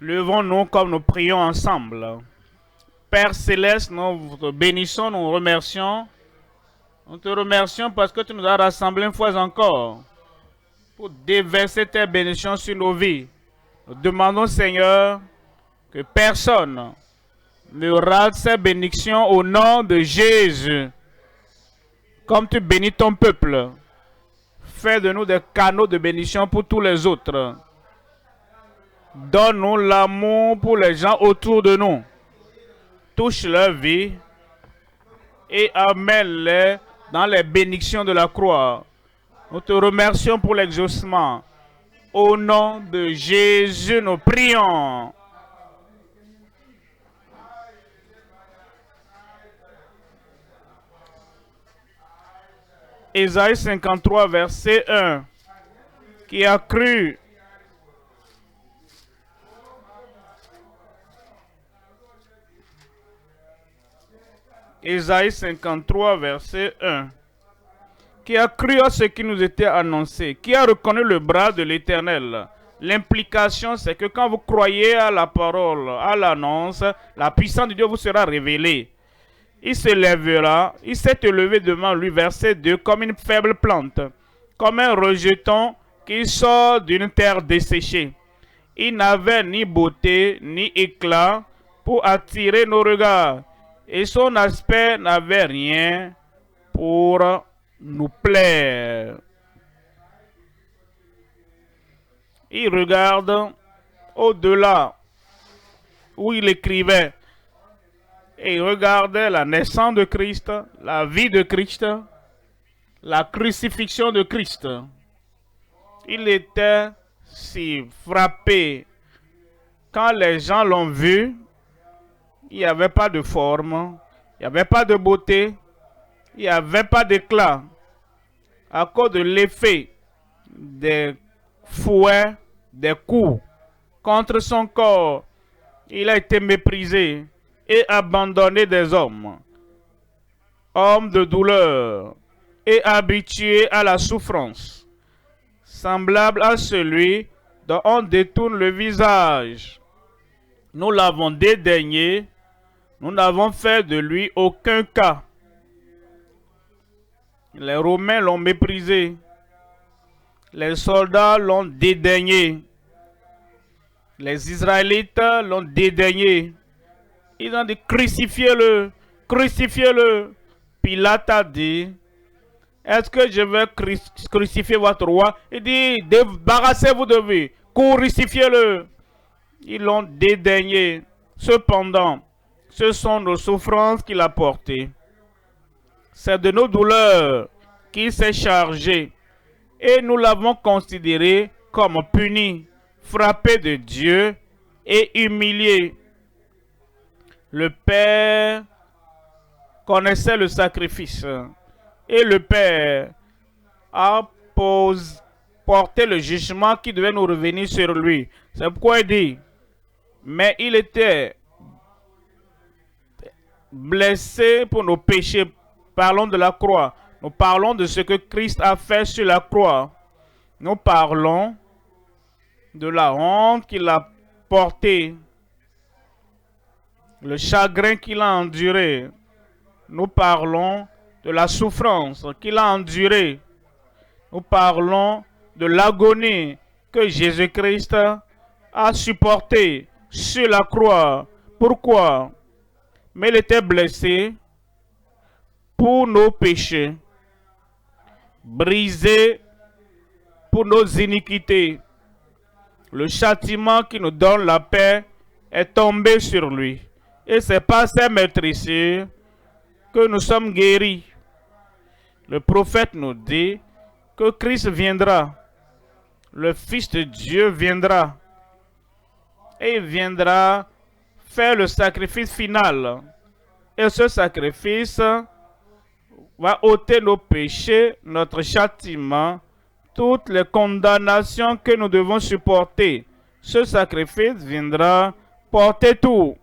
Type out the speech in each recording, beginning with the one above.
Levons-nous comme nous prions ensemble. Père Céleste, nous te bénissons, nous remercions. Nous te remercions parce que tu nous as rassemblés une fois encore pour déverser tes bénédictions sur nos vies. Nous demandons, Seigneur, que personne ne rate ces bénédictions au nom de Jésus. Comme tu bénis ton peuple, fais de nous des canaux de bénédiction pour tous les autres. Donne-nous l'amour pour les gens autour de nous. Touche leur vie et amène-les dans les bénédictions de la croix. Nous te remercions pour l'exaucement. Au nom de Jésus, nous prions. Ésaïe 53, verset 1. Qui a cru? Ésaïe 53, verset 1. Qui a cru à ce qui nous était annoncé? Qui a reconnu le bras de l'Éternel? L'implication, c'est que quand vous croyez à la parole, à l'annonce, la puissance de Dieu vous sera révélée. Il se lèvera, il s'est élevé devant lui, verset 2, comme une faible plante, comme un rejeton qui sort d'une terre desséchée. Il n'avait ni beauté, ni éclat pour attirer nos regards, et son aspect n'avait rien pour nous plaire. Il regarde au-delà où il écrivait. Et il regardait la naissance de Christ, la vie de Christ, la crucifixion de Christ. Il était si frappé. Quand les gens l'ont vu, il n'y avait pas de forme, il n'y avait pas de beauté, il n'y avait pas d'éclat. À cause de l'effet des fouets, des coups contre son corps, il a été méprisé et abandonné des hommes, homme de douleur et habitué à la souffrance, semblable à celui dont on détourne le visage. Nous l'avons dédaigné, nous n'avons fait de lui aucun cas. Les Romains l'ont méprisé, les soldats l'ont dédaigné, les Israélites l'ont dédaigné. Ils ont dit crucifiez-le, crucifiez-le. Pilate a dit, est-ce que je vais crucifier votre roi? Il dit, débarrassez-vous de lui, crucifiez-le. Ils l'ont dédaigné. Cependant, ce sont nos souffrances qu'il a portées. C'est de nos douleurs qu'il s'est chargé. Et nous l'avons considéré comme puni, frappé de Dieu et humilié. Le Père connaissait le sacrifice et le Père a porté le jugement qui devait nous revenir sur lui. C'est pourquoi il dit, mais il était blessé pour nos péchés. Parlons de la croix. Nous parlons de ce que Christ a fait sur la croix. Nous parlons de la honte qu'il a portée, le chagrin qu'il a enduré. Nous parlons de la souffrance qu'il a endurée. Nous parlons de l'agonie que Jésus-Christ a supportée sur la croix. Pourquoi? Mais il était blessé pour nos péchés, brisé pour nos iniquités. Le châtiment qui nous donne la paix est tombé sur lui. Et c'est par ses meurtrissures que nous sommes guéris. Le prophète nous dit que Christ viendra. Le Fils de Dieu viendra. Et il viendra faire le sacrifice final. Et ce sacrifice va ôter nos péchés, notre châtiment, toutes les condamnations que nous devons supporter. Ce sacrifice viendra porter tout.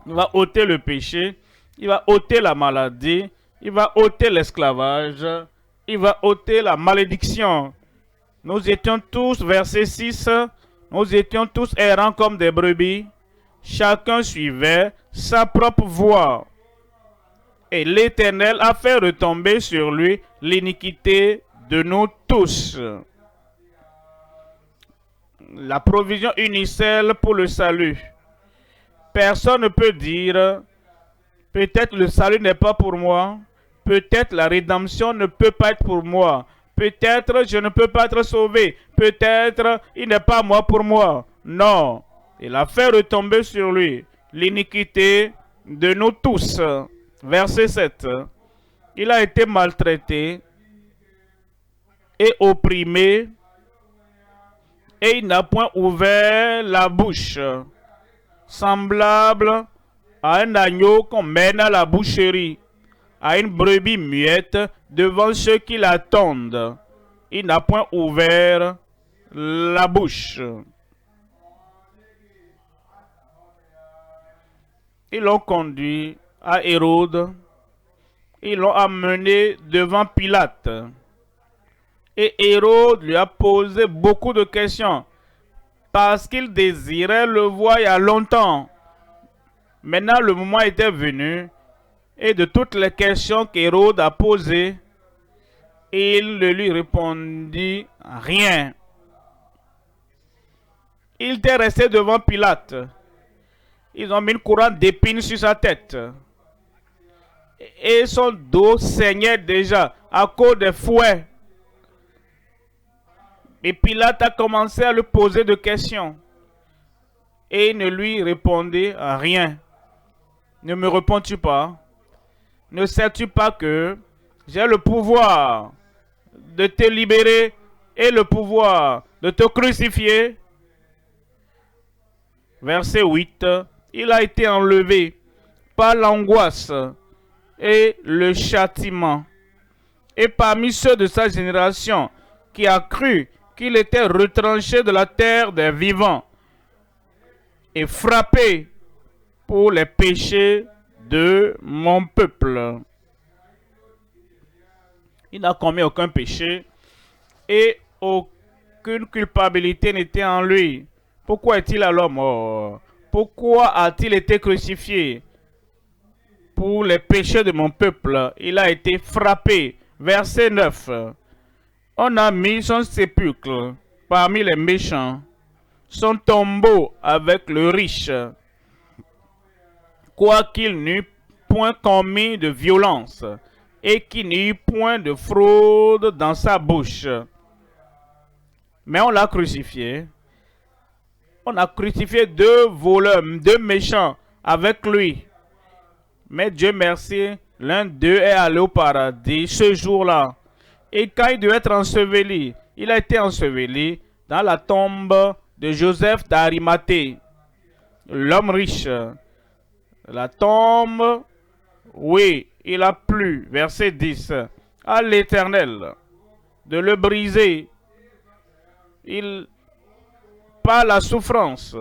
Il va ôter le péché, il va ôter la maladie, il va ôter l'esclavage, il va ôter la malédiction. Nous étions tous, verset 6, Nous étions tous errants comme des brebis. Chacun suivait sa propre voie. Et l'Éternel a fait retomber sur lui l'iniquité de nous tous. La provision universelle pour le salut. Personne ne peut dire, peut-être le salut n'est pas pour moi, peut-être la rédemption ne peut pas être pour moi, peut-être je ne peux pas être sauvé, peut-être il n'est pas moi pour moi. Non, il a fait retomber sur lui l'iniquité de nous tous. Verset 7. Il a été maltraité et opprimé, et il n'a point ouvert la bouche, semblable à un agneau qu'on mène à la boucherie, à une brebis muette devant ceux qui l'attendent. Il n'a point ouvert la bouche. Ils l'ont conduit à Hérode. Ils l'ont amené devant Pilate. Et Hérode lui a posé beaucoup de questions parce qu'il désirait le voir il y a longtemps. Maintenant, le moment était venu et de toutes les questions qu'Hérode a posées, il ne lui répondit rien. Il était resté devant Pilate. Ils ont mis une couronne d'épines sur sa tête. Et son dos saignait déjà à cause des fouets. Et Pilate a commencé à lui poser des questions. Et il ne lui répondait rien. Ne me réponds-tu pas? Ne sais-tu pas que j'ai le pouvoir de te libérer et le pouvoir de te crucifier? Verset 8. Il a été enlevé par l'angoisse et le châtiment. Et parmi ceux de sa génération qui a cru qu'il était retranché de la terre des vivants et frappé pour les péchés de mon peuple. Il n'a commis aucun péché et aucune culpabilité n'était en lui. Pourquoi est-il alors mort? Pourquoi a-t-il été crucifié? Pour les péchés de mon peuple, il a été frappé. Verset 9. On a mis son sépulcre parmi les méchants, son tombeau avec le riche, quoiqu'il n'eût point commis de violence et qu'il n'y eut point de fraude dans sa bouche. Mais on l'a crucifié. On a crucifié deux voleurs, deux méchants avec lui. Mais Dieu merci, l'un d'eux est allé au paradis ce jour-là. Et quand il devait être enseveli, il a été enseveli dans la tombe de Joseph d'Arimathée, l'homme riche. La tombe, oui, il a plu, verset 10, à l'Éternel de le briser. Par la souffrance,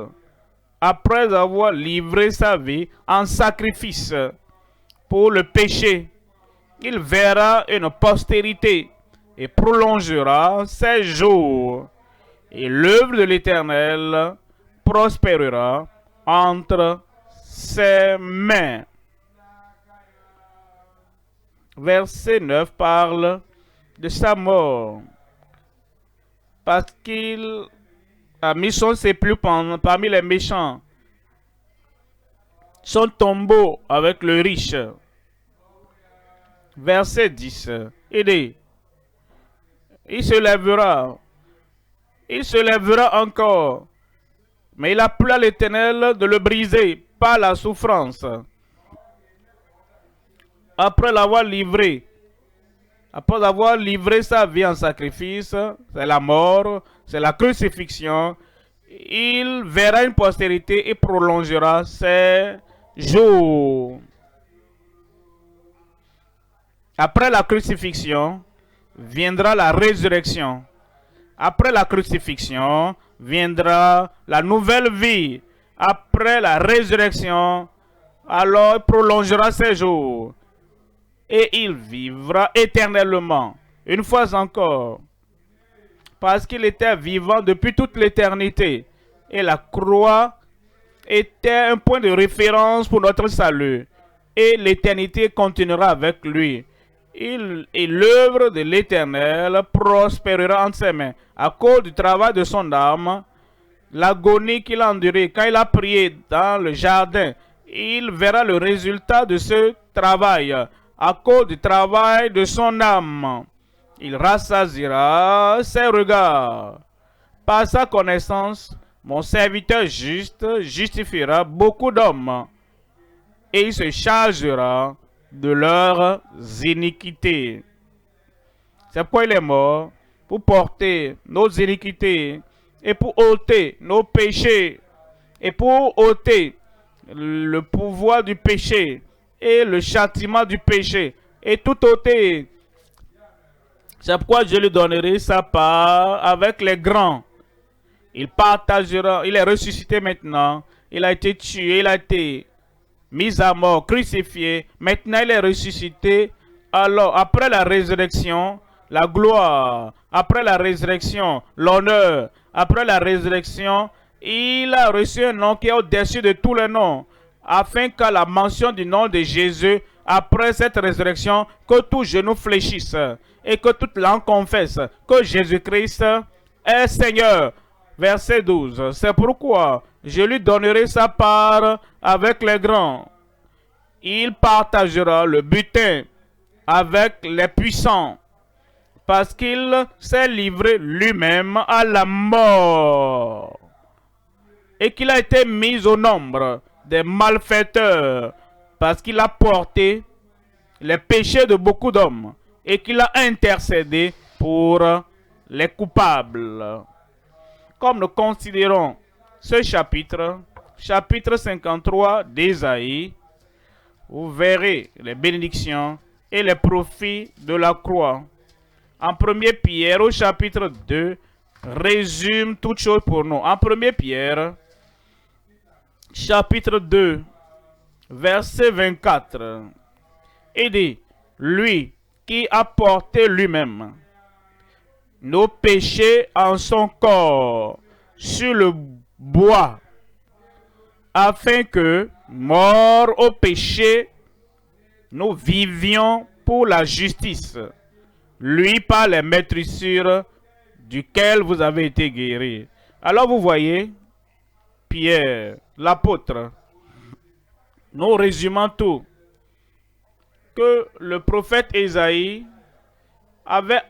après avoir livré sa vie en sacrifice pour le péché, il verra une postérité et prolongera ses jours. Et l'œuvre de l'Éternel prospérera entre ses mains. Verset 9 parle de sa mort. Parce qu'il a mis son sépulcre parmi les méchants, son tombeau avec le riche. Verset 10. Il dit, il se lèvera encore, mais il a plu à l'Éternel de le briser par la souffrance. Après avoir livré sa vie en sacrifice, c'est la mort, c'est la crucifixion, il verra une postérité et prolongera ses jours. Après la crucifixion, viendra la résurrection. Après la crucifixion, viendra la nouvelle vie. Après la résurrection, alors il prolongera ses jours. Et il vivra éternellement. Une fois encore. Parce qu'il était vivant depuis toute l'éternité. Et la croix était un point de référence pour notre salut. Et l'éternité continuera avec lui. Et l'œuvre de l'Éternel prospérera entre ses mains. À cause du travail de son âme, l'agonie qu'il a endurée, quand il a prié dans le jardin, il verra le résultat de ce travail. À cause du travail de son âme, il rassasiera ses regards. Par sa connaissance, mon serviteur juste justifiera beaucoup d'hommes et il se chargera de leurs iniquités. C'est pourquoi il est mort, pour porter nos iniquités et pour ôter nos péchés et pour ôter le pouvoir du péché et le châtiment du péché et tout ôter. C'est pourquoi je lui donnerai sa part avec les grands. Il partagera, il est ressuscité maintenant, il a été tué, il a été mis à mort, crucifié, maintenant il est ressuscité. Alors, après la résurrection, la gloire, après la résurrection, l'honneur, après la résurrection, il a reçu un nom qui est au-dessus de tous les noms, afin qu'à la mention du nom de Jésus, après cette résurrection, que tout genou fléchisse et que toute langue confesse que Jésus-Christ est Seigneur. Verset 12. C'est pourquoi je lui donnerai sa part avec les grands. Il partagera le butin avec les puissants, parce qu'il s'est livré lui-même à la mort, et qu'il a été mis au nombre des malfaiteurs, parce qu'il a porté les péchés de beaucoup d'hommes, et qu'il a intercédé pour les coupables. Comme nous considérons ce chapitre 53 d'Ésaïe, vous verrez les bénédictions et les profits de la croix. En 1 Pierre, au chapitre 2, résume toutes choses pour nous. En 1 Pierre, chapitre 2, verset 24, il dit, lui qui a porté lui-même nos péchés en son corps sur le bois, afin que, morts au péché, nous vivions pour la justice. Lui par les maîtrissures duquel vous avez été guéris. Alors vous voyez, Pierre, l'apôtre, nous résumons tout, que le prophète Ésaïe avait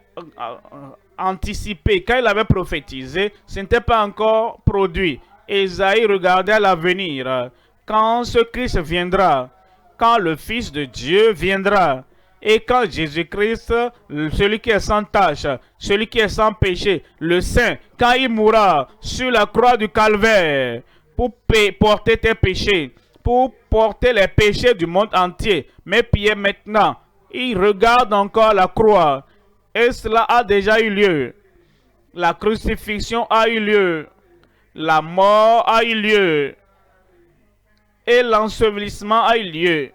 anticipé, quand il avait prophétisé, ce n'était pas encore produit. Ésaïe regardait à l'avenir, quand ce Christ viendra, quand le Fils de Dieu viendra, et quand Jésus-Christ, celui qui est sans tache, celui qui est sans péché, le Saint, quand il mourra sur la croix du calvaire, pour porter tes péchés, pour porter les péchés du monde entier. Mais Pierre maintenant, il regarde encore la croix, et cela a déjà eu lieu. La crucifixion a eu lieu. La mort a eu lieu. Et l'ensevelissement a eu lieu.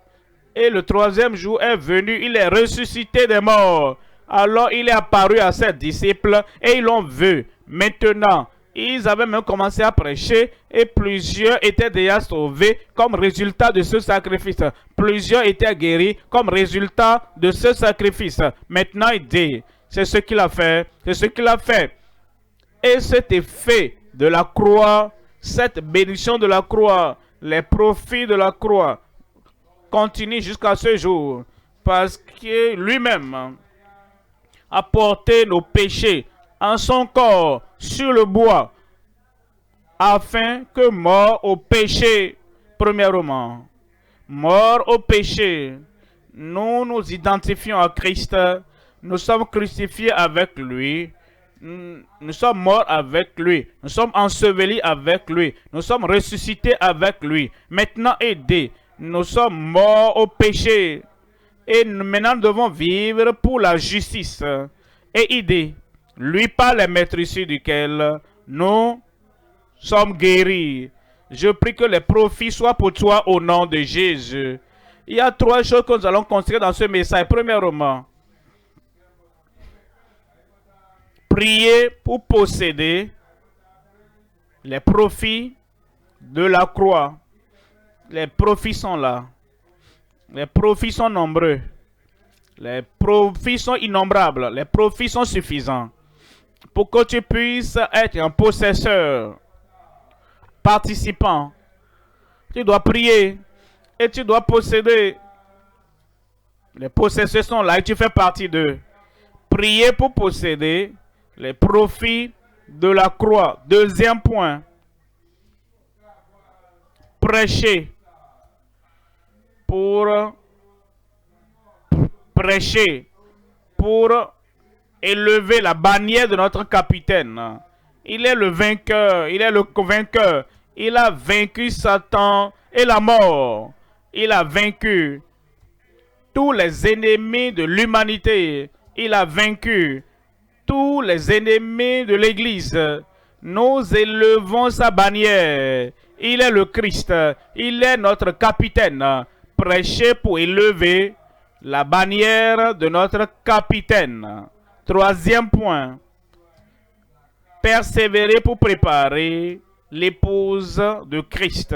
Et le troisième jour est venu, il est ressuscité des morts. Alors il est apparu à ses disciples et ils l'ont vu. Maintenant, ils avaient même commencé à prêcher et plusieurs étaient déjà sauvés comme résultat de ce sacrifice. Plusieurs étaient guéris comme résultat de ce sacrifice. Maintenant il dit, c'est ce qu'il a fait, c'est ce qu'il a fait. Et cet effet de la croix, cette bénédiction de la croix, les profits de la croix, continue jusqu'à ce jour, parce que lui-même a porté nos péchés en son corps sur le bois, afin que mort au péché, premièrement, mort au péché, nous nous identifions à Christ, nous sommes crucifiés avec lui, nous sommes morts avec lui, nous sommes ensevelis avec lui, nous sommes ressuscités avec lui, maintenant aidés. Nous sommes morts au péché et maintenant nous devons vivre pour la justice. Et il dit, lui par les maîtrises duquel nous sommes guéris. Je prie que les profits soient pour toi au nom de Jésus. Il y a trois choses que nous allons considérer dans ce message. Premièrement, prier pour posséder Les profits de la croix. Les profits sont là. Les profits sont nombreux. Les profits sont innombrables. Les profits sont suffisants pour que tu puisses être un possesseur, participant. Tu dois prier et tu dois posséder. Les possesseurs sont là et tu fais partie d'eux. Prier pour posséder les profits de la croix. Deuxième point. Prêcher pour élever la bannière de notre capitaine. Il est le vainqueur, il est le vainqueur. Il a vaincu Satan et la mort. Il a vaincu tous les ennemis de l'humanité. Il a vaincu tous les ennemis de l'Église. Nous élevons sa bannière. Il est le Christ. Il est notre capitaine. Prêcher pour élever la bannière de notre capitaine. Troisième point. Persévérer pour préparer l'épouse de Christ.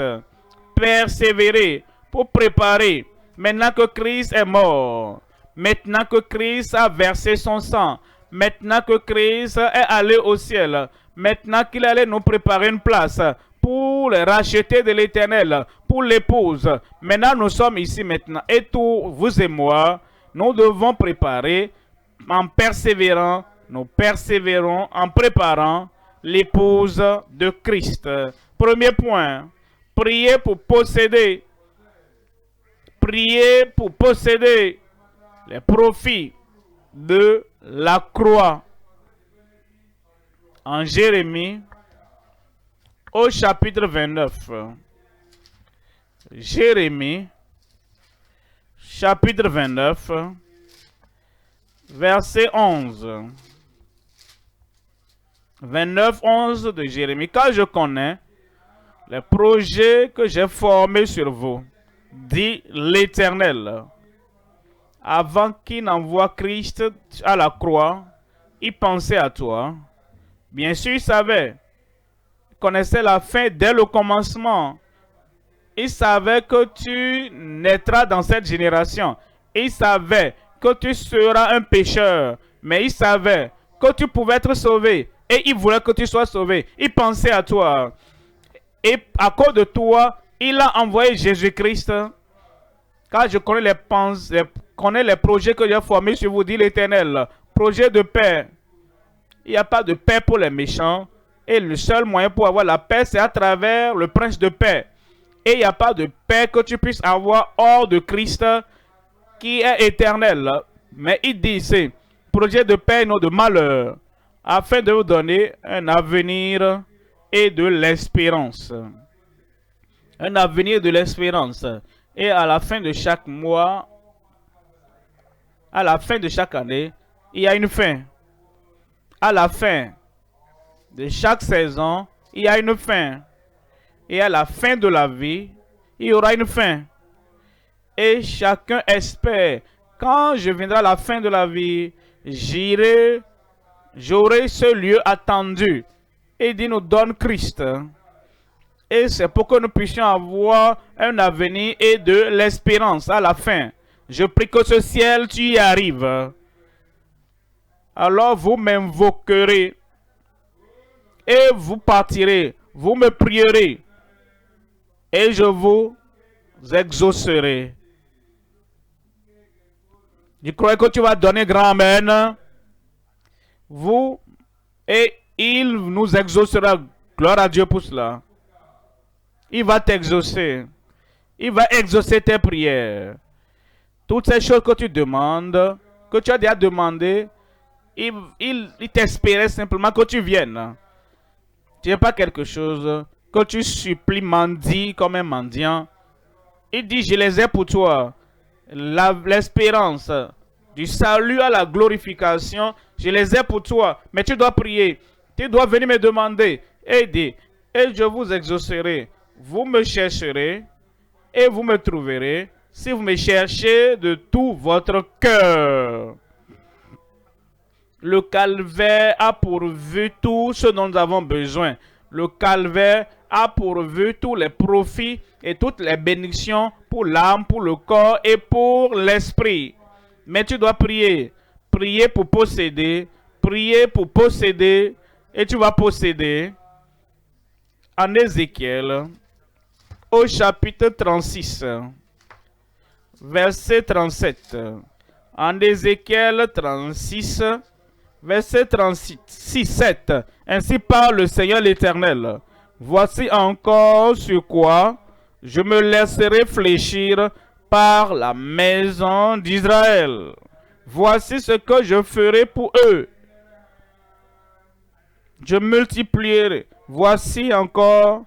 Persévérer pour préparer. Maintenant que Christ est mort. Maintenant que Christ a versé son sang. Maintenant que Christ est allé au ciel. Maintenant qu'il allait nous préparer une place pour les racheter de l'Éternel, pour l'épouse. Maintenant, nous sommes ici maintenant. Et tous, vous et moi, nous devons préparer en persévérant. Nous persévérons en préparant l'épouse de Christ. Premier point, prier pour posséder. Prier pour posséder les profits de la croix. En Jérémie, au chapitre 29. Jérémie, chapitre 29, verset 11. 29, 11 de Jérémie. Car je connais les projets que j'ai formés sur vous, dit l'Éternel. Avant qu'il n'envoie Christ à la croix, il pensait à toi. Bien sûr, il savait, il connaissait la fin dès le commencement. Il savait que tu naîtras dans cette génération. Il savait que tu seras un pécheur. Mais il savait que tu pouvais être sauvé. Et il voulait que tu sois sauvé. Il pensait à toi. Et à cause de toi, il a envoyé Jésus-Christ. Car je connais les projets que j'ai formés sur vous, dit l'Éternel. Projet de paix. Il n'y a pas de paix pour les méchants. Et le seul moyen pour avoir la paix, c'est à travers le prince de paix. Et il n'y a pas de paix que tu puisses avoir hors de Christ qui est éternel. Mais il dit ici, projet de paix et non de malheur, afin de vous donner un avenir et de l'espérance. Un avenir et de l'espérance. Et à la fin de chaque mois, à la fin de chaque année, il y a une fin. À la fin de chaque saison, il y a une fin. Et à la fin de la vie, il y aura une fin. Et chacun espère, quand je viendrai à la fin de la vie, j'aurai ce lieu attendu. Et il nous donne Christ. Et c'est pour que nous puissions avoir un avenir et de l'espérance à la fin. Je prie que ce ciel, tu y arrives. Alors vous m'invoquerez et vous partirez, vous me prierez et je vous exaucerai. Je crois que tu vas donner grand amen. Vous et il nous exaucera. Gloire à Dieu pour cela. Il va t'exaucer. Il va exaucer tes prières. Toutes ces choses que tu demandes, que tu as déjà demandé, il t'espérait simplement que tu viennes. Tu n'es pas quelque chose que tu supplies, mendie comme un mendiant. Il dit, je les ai pour toi. L'espérance du salut à la glorification, je les ai pour toi. Mais tu dois prier. Tu dois venir me demander. Et je vous exaucerai. Vous me chercherez et vous me trouverez si vous me cherchez de tout votre cœur. Le calvaire a pourvu tout ce dont nous avons besoin Le calvaire a pourvu tous les profits et toutes les bénédictions pour l'âme, pour le corps et pour l'esprit. Mais tu dois prier. Prier pour posséder. Prier pour posséder. Et tu vas posséder. En Ézéchiel, au chapitre 36, verset 37. En Ézéchiel 36, verset 36, 7. Ainsi parle le Seigneur l'Éternel. Voici encore sur quoi je me laisserai fléchir par la maison d'Israël. Voici ce que je ferai pour eux. Je multiplierai. Voici encore,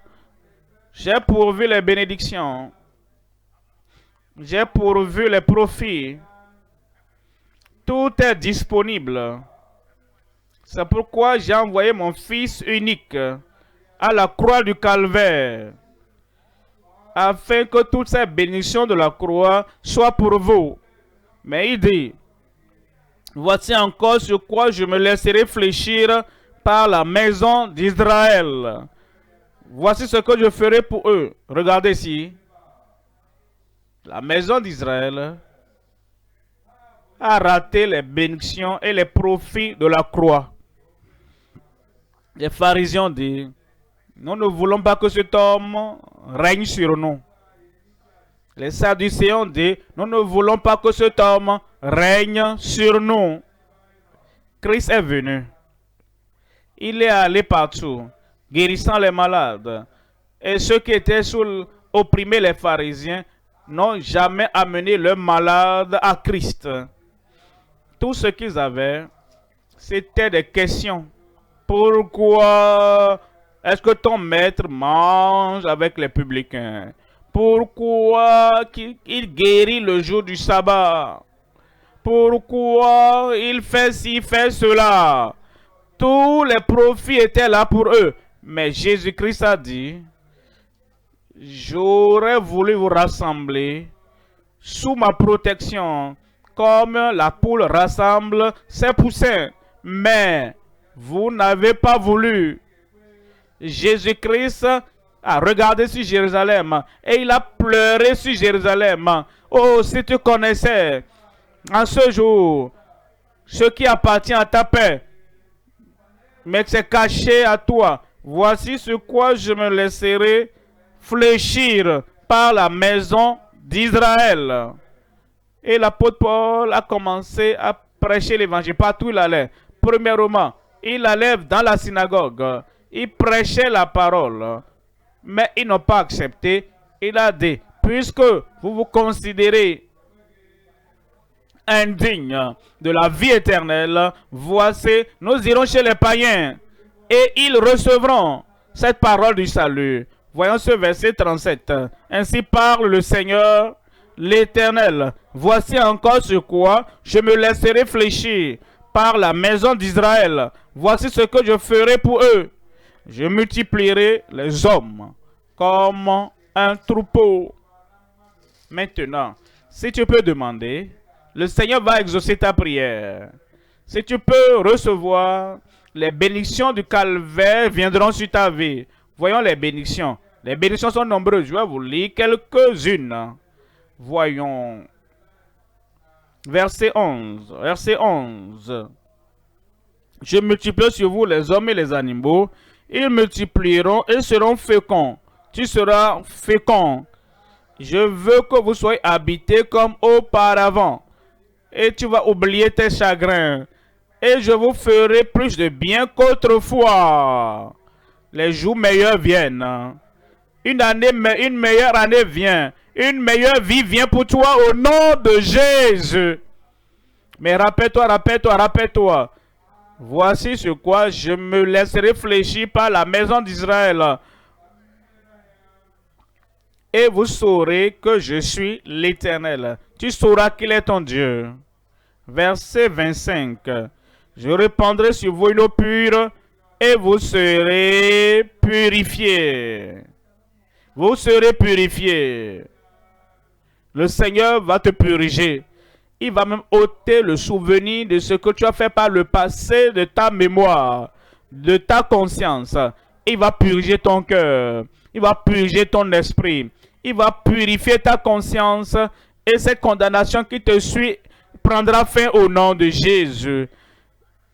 j'ai pourvu les bénédictions. J'ai pourvu les profits. Tout est disponible. C'est pourquoi j'ai envoyé mon Fils unique à la croix du calvaire, afin que toutes ces bénédictions de la croix soient pour vous. Mais il dit, voici encore sur quoi je me laisserai fléchir par la maison d'Israël. Voici ce que je ferai pour eux. Regardez ici. La maison d'Israël a raté les bénédictions et les profits de la croix. Les pharisiens disent, nous ne voulons pas que cet homme règne sur nous. Les Sadducéens disent, nous ne voulons pas que cet homme règne sur nous. Christ est venu. Il est allé partout, guérissant les malades. Et ceux qui étaient opprimés, les pharisiens, n'ont jamais amené leurs malades à Christ. Tout ce qu'ils avaient, c'était des questions. Pourquoi est-ce que ton maître mange avec les publicains? Pourquoi il guérit le jour du sabbat? Pourquoi il fait ci, fait cela? Tous les profits étaient là pour eux. Mais Jésus-Christ a dit, j'aurais voulu vous rassembler sous ma protection, comme la poule rassemble ses poussins. Mais vous n'avez pas voulu. Jésus-Christ a regardé sur Jérusalem et il a pleuré sur Jérusalem. Oh, si tu connaissais en ce jour ce qui appartient à ta paix, mais que c'est caché à toi. Voici sur quoi je me laisserai fléchir par la maison d'Israël. Et l'apôtre Paul a commencé à prêcher l'évangile partout où il allait. Premièrement, il allait dans la synagogue. Il prêchait la parole. Mais ils n'ont pas accepté. Il a dit, puisque vous vous considérez indigne de la vie éternelle, voici, nous irons chez les païens et ils recevront cette parole du salut. Voyons ce verset 37. Ainsi parle le Seigneur l'Éternel. Voici encore sur quoi je me laisserai fléchir par la maison d'Israël. Voici ce que je ferai pour eux. Je multiplierai les hommes comme un troupeau. Maintenant, si tu peux demander, le Seigneur va exaucer ta prière. Si tu peux recevoir, les bénédictions du calvaire viendront sur ta vie. Voyons les bénédictions. Les bénédictions sont nombreuses. Je vais vous lire quelques-unes. Voyons. Verset 11. Verset 11. Je multiplierai sur vous les hommes et les animaux. Ils multiplieront et seront féconds. Tu seras fécond. Je veux que vous soyez habités comme auparavant. Et tu vas oublier tes chagrins. Et je vous ferai plus de bien qu'autrefois. Les jours meilleurs viennent. Une meilleure année vient. Une meilleure vie vient pour toi au nom de Jésus. Mais rappelle-toi, rappelle-toi, rappelle-toi. Voici sur quoi je me laisserai fléchir par la maison d'Israël. Et vous saurez que je suis l'Éternel. Tu sauras qu'il est ton Dieu. Verset 25. Je répandrai sur vous une eau pure et vous serez purifiés. Vous serez purifiés. Le Seigneur va te purifier. Il va même ôter le souvenir de ce que tu as fait par le passé, de ta mémoire, de ta conscience. Il va purger ton cœur. Il va purger ton esprit. Il va purifier ta conscience. Et cette condamnation qui te suit prendra fin au nom de Jésus.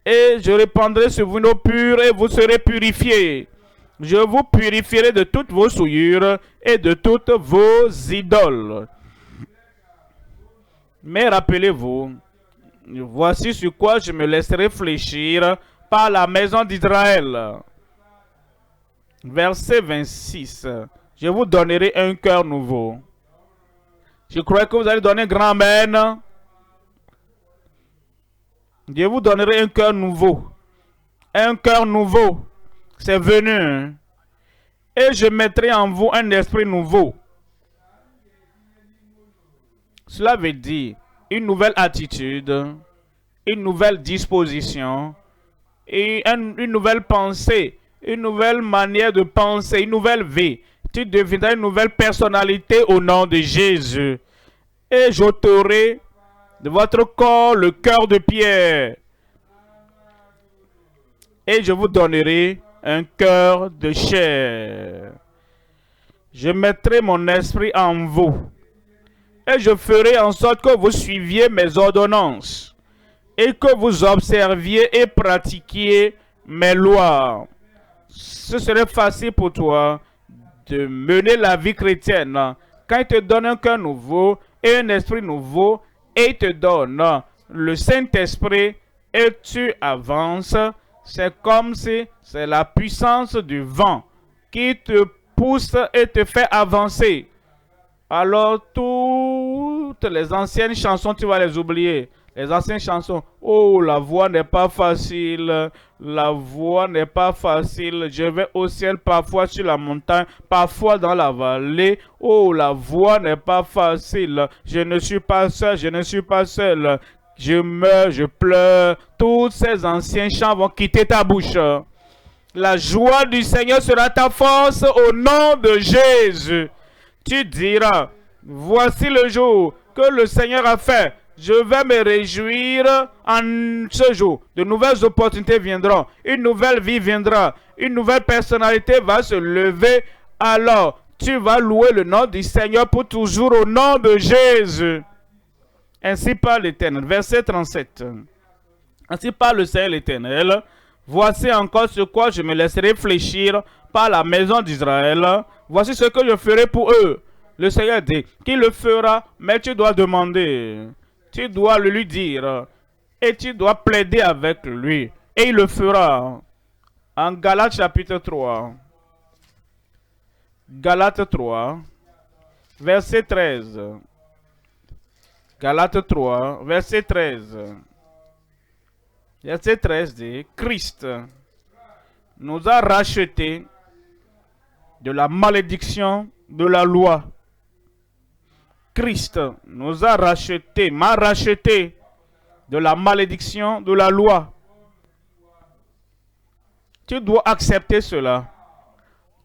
Et je répandrai sur vous une eau pure et vous serez purifiés. Je vous purifierai de toutes vos souillures et de toutes vos idoles. Mais rappelez-vous, voici sur quoi je me laisserai réfléchir par la maison d'Israël. Verset 26. Je vous donnerai un cœur nouveau. Je crois que vous allez donner un grand amen. Je vous donnerai un cœur nouveau. Un cœur nouveau. C'est venu. Et je mettrai en vous un esprit nouveau. Cela veut dire une nouvelle attitude, une nouvelle disposition, et une nouvelle pensée, une nouvelle manière de penser, une nouvelle vie. Tu deviendras une nouvelle personnalité au nom de Jésus. Et j'ôterai de votre corps le cœur de pierre. Et je vous donnerai un cœur de chair. Je mettrai mon esprit en vous. Et je ferai en sorte que vous suiviez mes ordonnances. Et que vous observiez et pratiquiez mes lois. Ce serait facile pour toi de mener la vie chrétienne. Quand il te donne un cœur nouveau et un esprit nouveau, et il te donne le Saint-Esprit et tu avances, c'est comme si c'est la puissance du vent qui te pousse et te fait avancer. Alors toutes les anciennes chansons, tu vas les oublier. Les anciennes chansons, oh la voie n'est pas facile, la voie n'est pas facile, je vais au ciel, parfois sur la montagne, parfois dans la vallée, oh la voie n'est pas facile, je ne suis pas seul, je ne suis pas seul, je meurs, je pleure, tous ces anciens chants vont quitter ta bouche. La joie du Seigneur sera ta force au nom de Jésus. Tu diras, voici le jour que le Seigneur a fait. Je vais me réjouir en ce jour. De nouvelles opportunités viendront. Une nouvelle vie viendra. Une nouvelle personnalité va se lever. Alors, tu vas louer le nom du Seigneur pour toujours au nom de Jésus. Ainsi parle l'Éternel. Verset 37. Ainsi parle le Seigneur l'Éternel. Voici encore sur quoi je me laisserai réfléchir par la maison d'Israël. Voici ce que je ferai pour eux. Le Seigneur dit qu'il le fera, mais tu dois demander. Tu dois le lui dire. Et tu dois plaider avec lui. Et il le fera. En Galates chapitre 3. Galates 3. Verset 13. Galates 3. Verset 13. Verset 13 dit, Christ nous a rachetés de la malédiction de la loi. Christ nous a rachetés, m'a racheté de la malédiction de la loi. Tu dois accepter cela.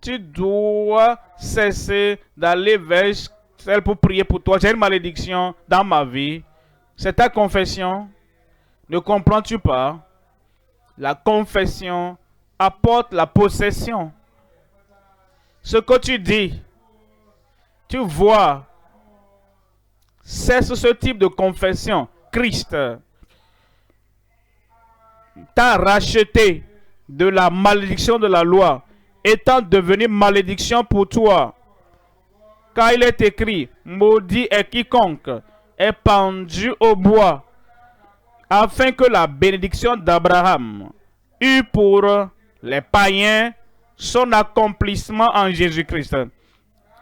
Tu dois cesser d'aller vers celle pour prier pour toi. J'ai une malédiction dans ma vie. C'est ta confession. Ne comprends-tu pas? La confession apporte la possession. Ce que tu dis, tu vois, cesse ce type de confession. Christ t'a racheté de la malédiction de la loi, étant devenu malédiction pour toi. Car il est écrit, maudit est quiconque est pendu au bois, afin que la bénédiction d'Abraham eût pour les païens son accomplissement en Jésus-Christ.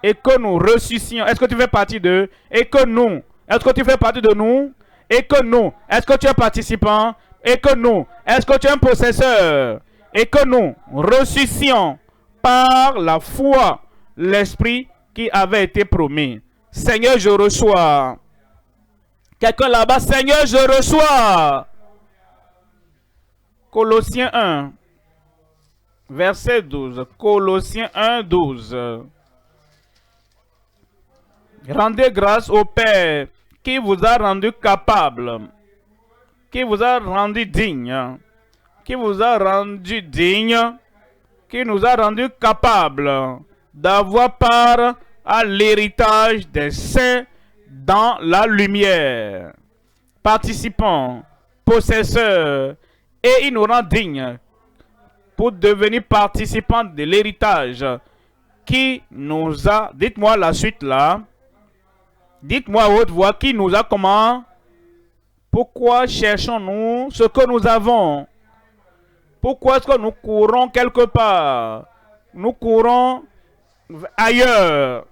Et que nous ressuscitions. Est-ce que tu fais partie d'eux? Et que nous. Est-ce que tu fais partie de nous? Et que nous. Est-ce que tu es participant? Et que nous. Est-ce que tu es un possesseur? Et que nous ressuscitions par la foi l'esprit qui avait été promis. Seigneur, je reçois. Quelqu'un là-bas, Seigneur, je reçois. Colossiens 1, verset 12. Colossiens 1, 12. Rendez grâce au Père qui vous a rendu capable, qui vous a rendu digne, qui vous a rendu digne, qui nous a rendus capables d'avoir part à l'héritage des saints dans la lumière. Participants, possesseurs, et il nous rend dignes pour devenir participants de l'héritage qui nous a, dites-moi la suite là, dites-moi à haute voix, qui nous a comment? Pourquoi cherchons-nous ce que nous avons? Pourquoi est-ce que nous courons quelque part? Nous courons ailleurs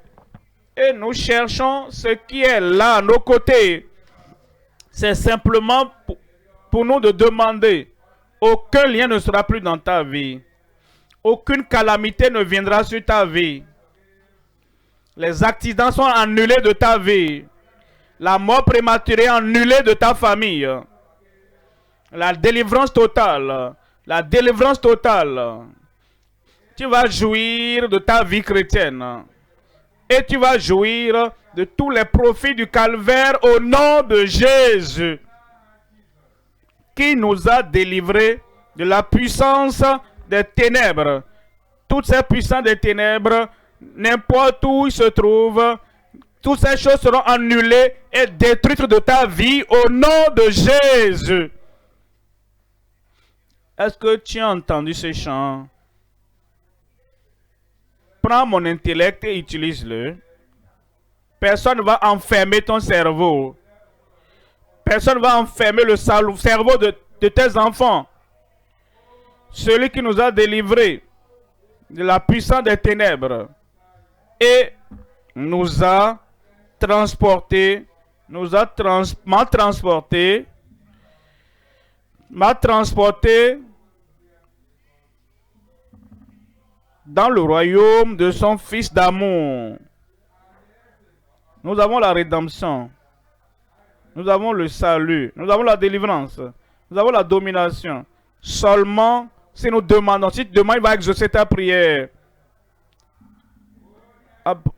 et nous cherchons ce qui est là à nos côtés. C'est simplement pour nous de demander. Aucun lien ne sera plus dans ta vie. Aucune calamité ne viendra sur ta vie. Les accidents sont annulés de ta vie. La mort prématurée annulée de ta famille. La délivrance totale. La délivrance totale. Tu vas jouir de ta vie chrétienne. Et tu vas jouir de tous les profits du calvaire au nom de Jésus, qui nous a délivrés de la puissance des ténèbres. Toutes ces puissances des ténèbres, n'importe où ils se trouvent, toutes ces choses seront annulées et détruites de ta vie au nom de Jésus. Est-ce que tu as entendu ce chant? Prends mon intellect et utilise-le. Personne ne va enfermer ton cerveau. Personne ne va enfermer le cerveau de tes enfants. Celui qui nous a délivrés de la puissance des ténèbres et nous a transportés, m'a transporté dans le royaume de son Fils d'amour. Nous avons la rédemption. Nous avons le salut. Nous avons la délivrance. Nous avons la domination. Seulement si nous demandons. Si tu demandes, il va exaucer ta prière.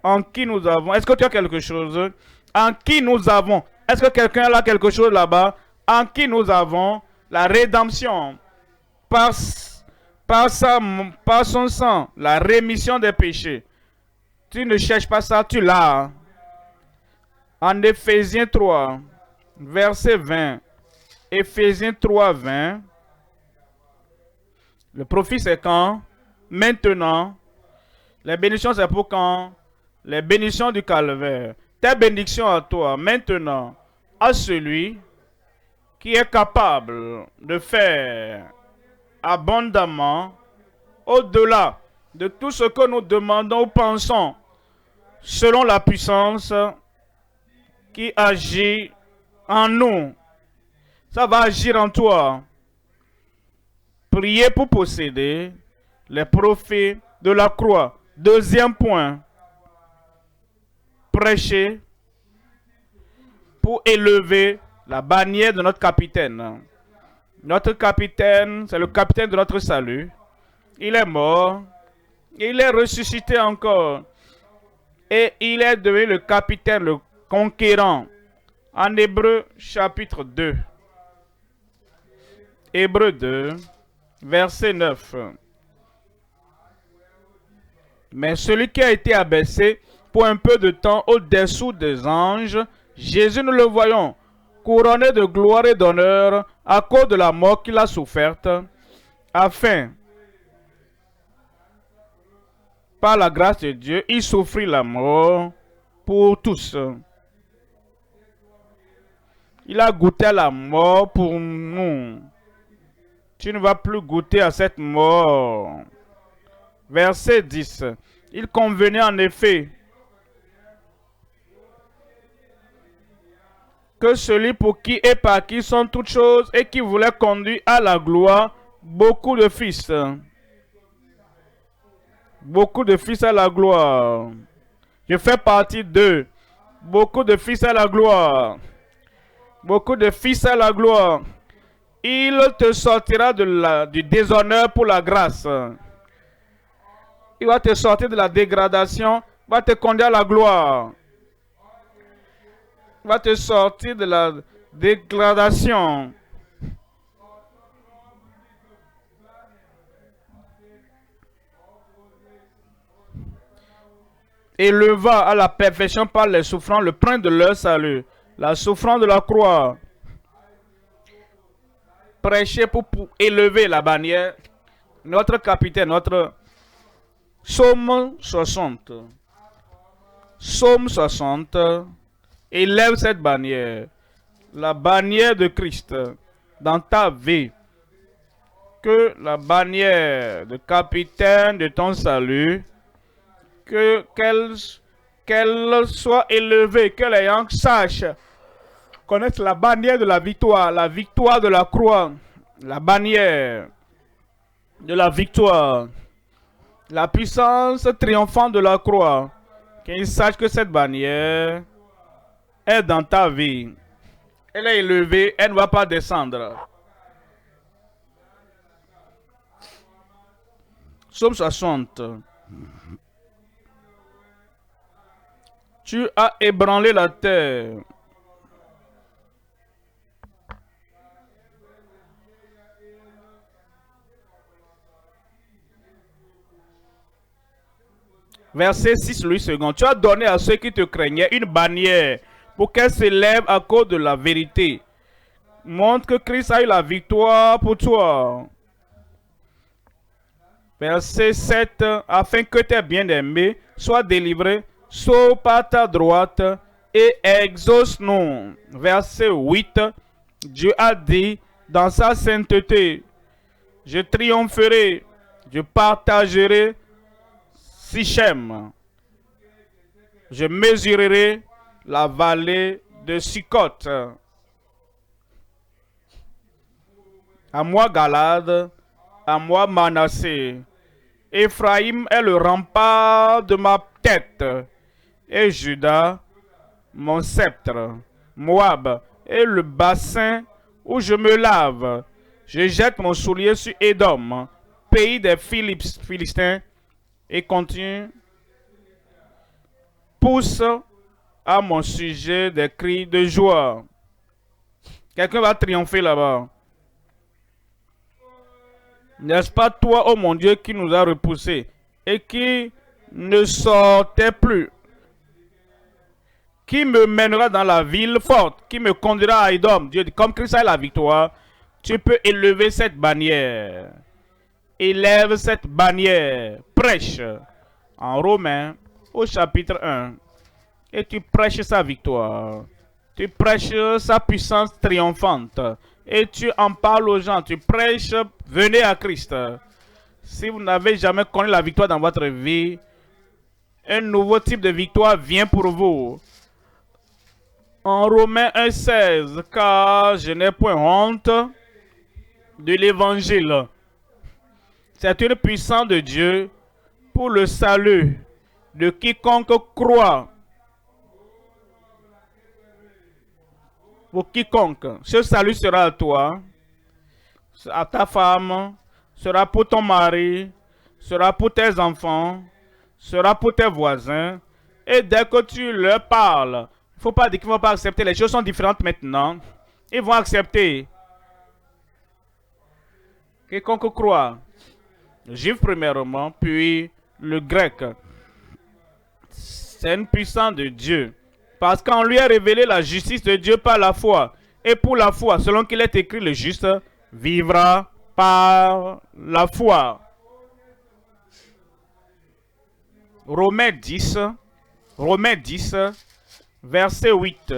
En qui nous avons? Est-ce que tu as quelque chose? En qui nous avons? Est-ce que quelqu'un a quelque chose là-bas? En qui nous avons la rédemption par son sang, la rémission des péchés. Tu ne cherches pas ça, tu l'as. En Éphésiens 3, verset 20. Éphésiens 3, 20. Le profit c'est quand? Maintenant. Les bénédictions c'est pour quand? Les bénédictions du calvaire. Tes bénédictions à toi, maintenant, à celui qui est capable de faire abondamment au-delà de tout ce que nous demandons ou pensons, selon la puissance qui agit en nous. Ça va agir en toi. Priez pour posséder les profits de la croix. Deuxième point. Prêcher pour élever la bannière de notre capitaine. Notre capitaine, c'est le capitaine de notre salut. Il est mort. Il est ressuscité encore. Et il est devenu le capitaine, le conquérant. En Hébreux chapitre 2. Hébreux 2, verset 9. Mais celui qui a été abaissé pour un peu de temps au-dessous des anges, Jésus, nous le voyons, couronné de gloire et d'honneur à cause de la mort qu'il a soufferte, afin, par la grâce de Dieu, il souffrit la mort pour tous. Il a goûté à la mort pour nous. Tu ne vas plus goûter à cette mort. Verset 10. Il convenait en effet que celui pour qui et par qui sont toutes choses et qui voulait conduire à la gloire beaucoup de fils. Beaucoup de fils à la gloire. Je fais partie d'eux. Beaucoup de fils à la gloire. Beaucoup de fils à la gloire. Il te sortira du déshonneur pour la grâce. Il va te sortir de la dégradation, va te conduire à la gloire. Il va te sortir de la dégradation. éleva à la perfection par les souffrances, le prince de leur salut, la souffrance de la croix. Prêcher pour élever la bannière. Notre capitaine, notre Psaume 60. Psaume 60. Élève cette bannière. La bannière de Christ dans ta vie. Que la bannière de capitaine de ton salut, qu'elle soit élevée, que les gens sachent, connaissent la bannière de la victoire de la croix, la bannière de la victoire, la puissance triomphante de la croix, qu'ils sachent que cette bannière est dans ta vie. Elle est élevée, elle ne va pas descendre. Psaume 60. Tu as ébranlé la terre. Verset 6, Louis II. Tu as donné à ceux qui te craignaient une bannière pour qu'elle s'élève à cause de la vérité. Montre que Christ a eu la victoire pour toi. Verset 7. Afin que tes bien-aimés soient délivrés, sauve par ta droite et exauce-nous. Verset 8. Dieu a dit dans sa sainteté, je triompherai, je partagerai Sichem. Je mesurerai la vallée de Succoth. À moi Galade, à moi Manassé. Éphraïm est le rempart de ma tête, et Juda, mon sceptre. Moab est le bassin où je me lave. Je jette mon soulier sur Édom, pays des Philistins, et continue. Pousse à mon sujet des cris de joie. Quelqu'un va triompher là-bas. N'est-ce pas toi, oh mon Dieu, qui nous a repoussés et qui ne sortait plus, qui me mènera dans la ville forte, qui me conduira à Édom. Dieu dit, comme Christ a la victoire, tu peux élever cette bannière. Élève cette bannière. Prêche en Romains au chapitre 1. Et tu prêches sa victoire. Tu prêches sa puissance triomphante. Et tu en parles aux gens. Tu prêches, venez à Christ. Si vous n'avez jamais connu la victoire dans votre vie, un nouveau type de victoire vient pour vous. En Romains 1,16, car je n'ai point honte de l'évangile. C'est une puissance de Dieu pour le salut de quiconque croit. Pour quiconque, ce salut sera à toi, à ta femme, sera pour ton mari, sera pour tes enfants, sera pour tes voisins. Et dès que tu leur parles, il ne faut pas dire qu'ils ne vont pas accepter. Les choses sont différentes maintenant. Ils vont accepter. Quiconque croit, le juif premièrement, puis le grec. C'est une puissance de Dieu. Parce qu'on lui a révélé la justice de Dieu par la foi. Et pour la foi, selon qu'il est écrit, le juste vivra par la foi. Romains 10, verset 8.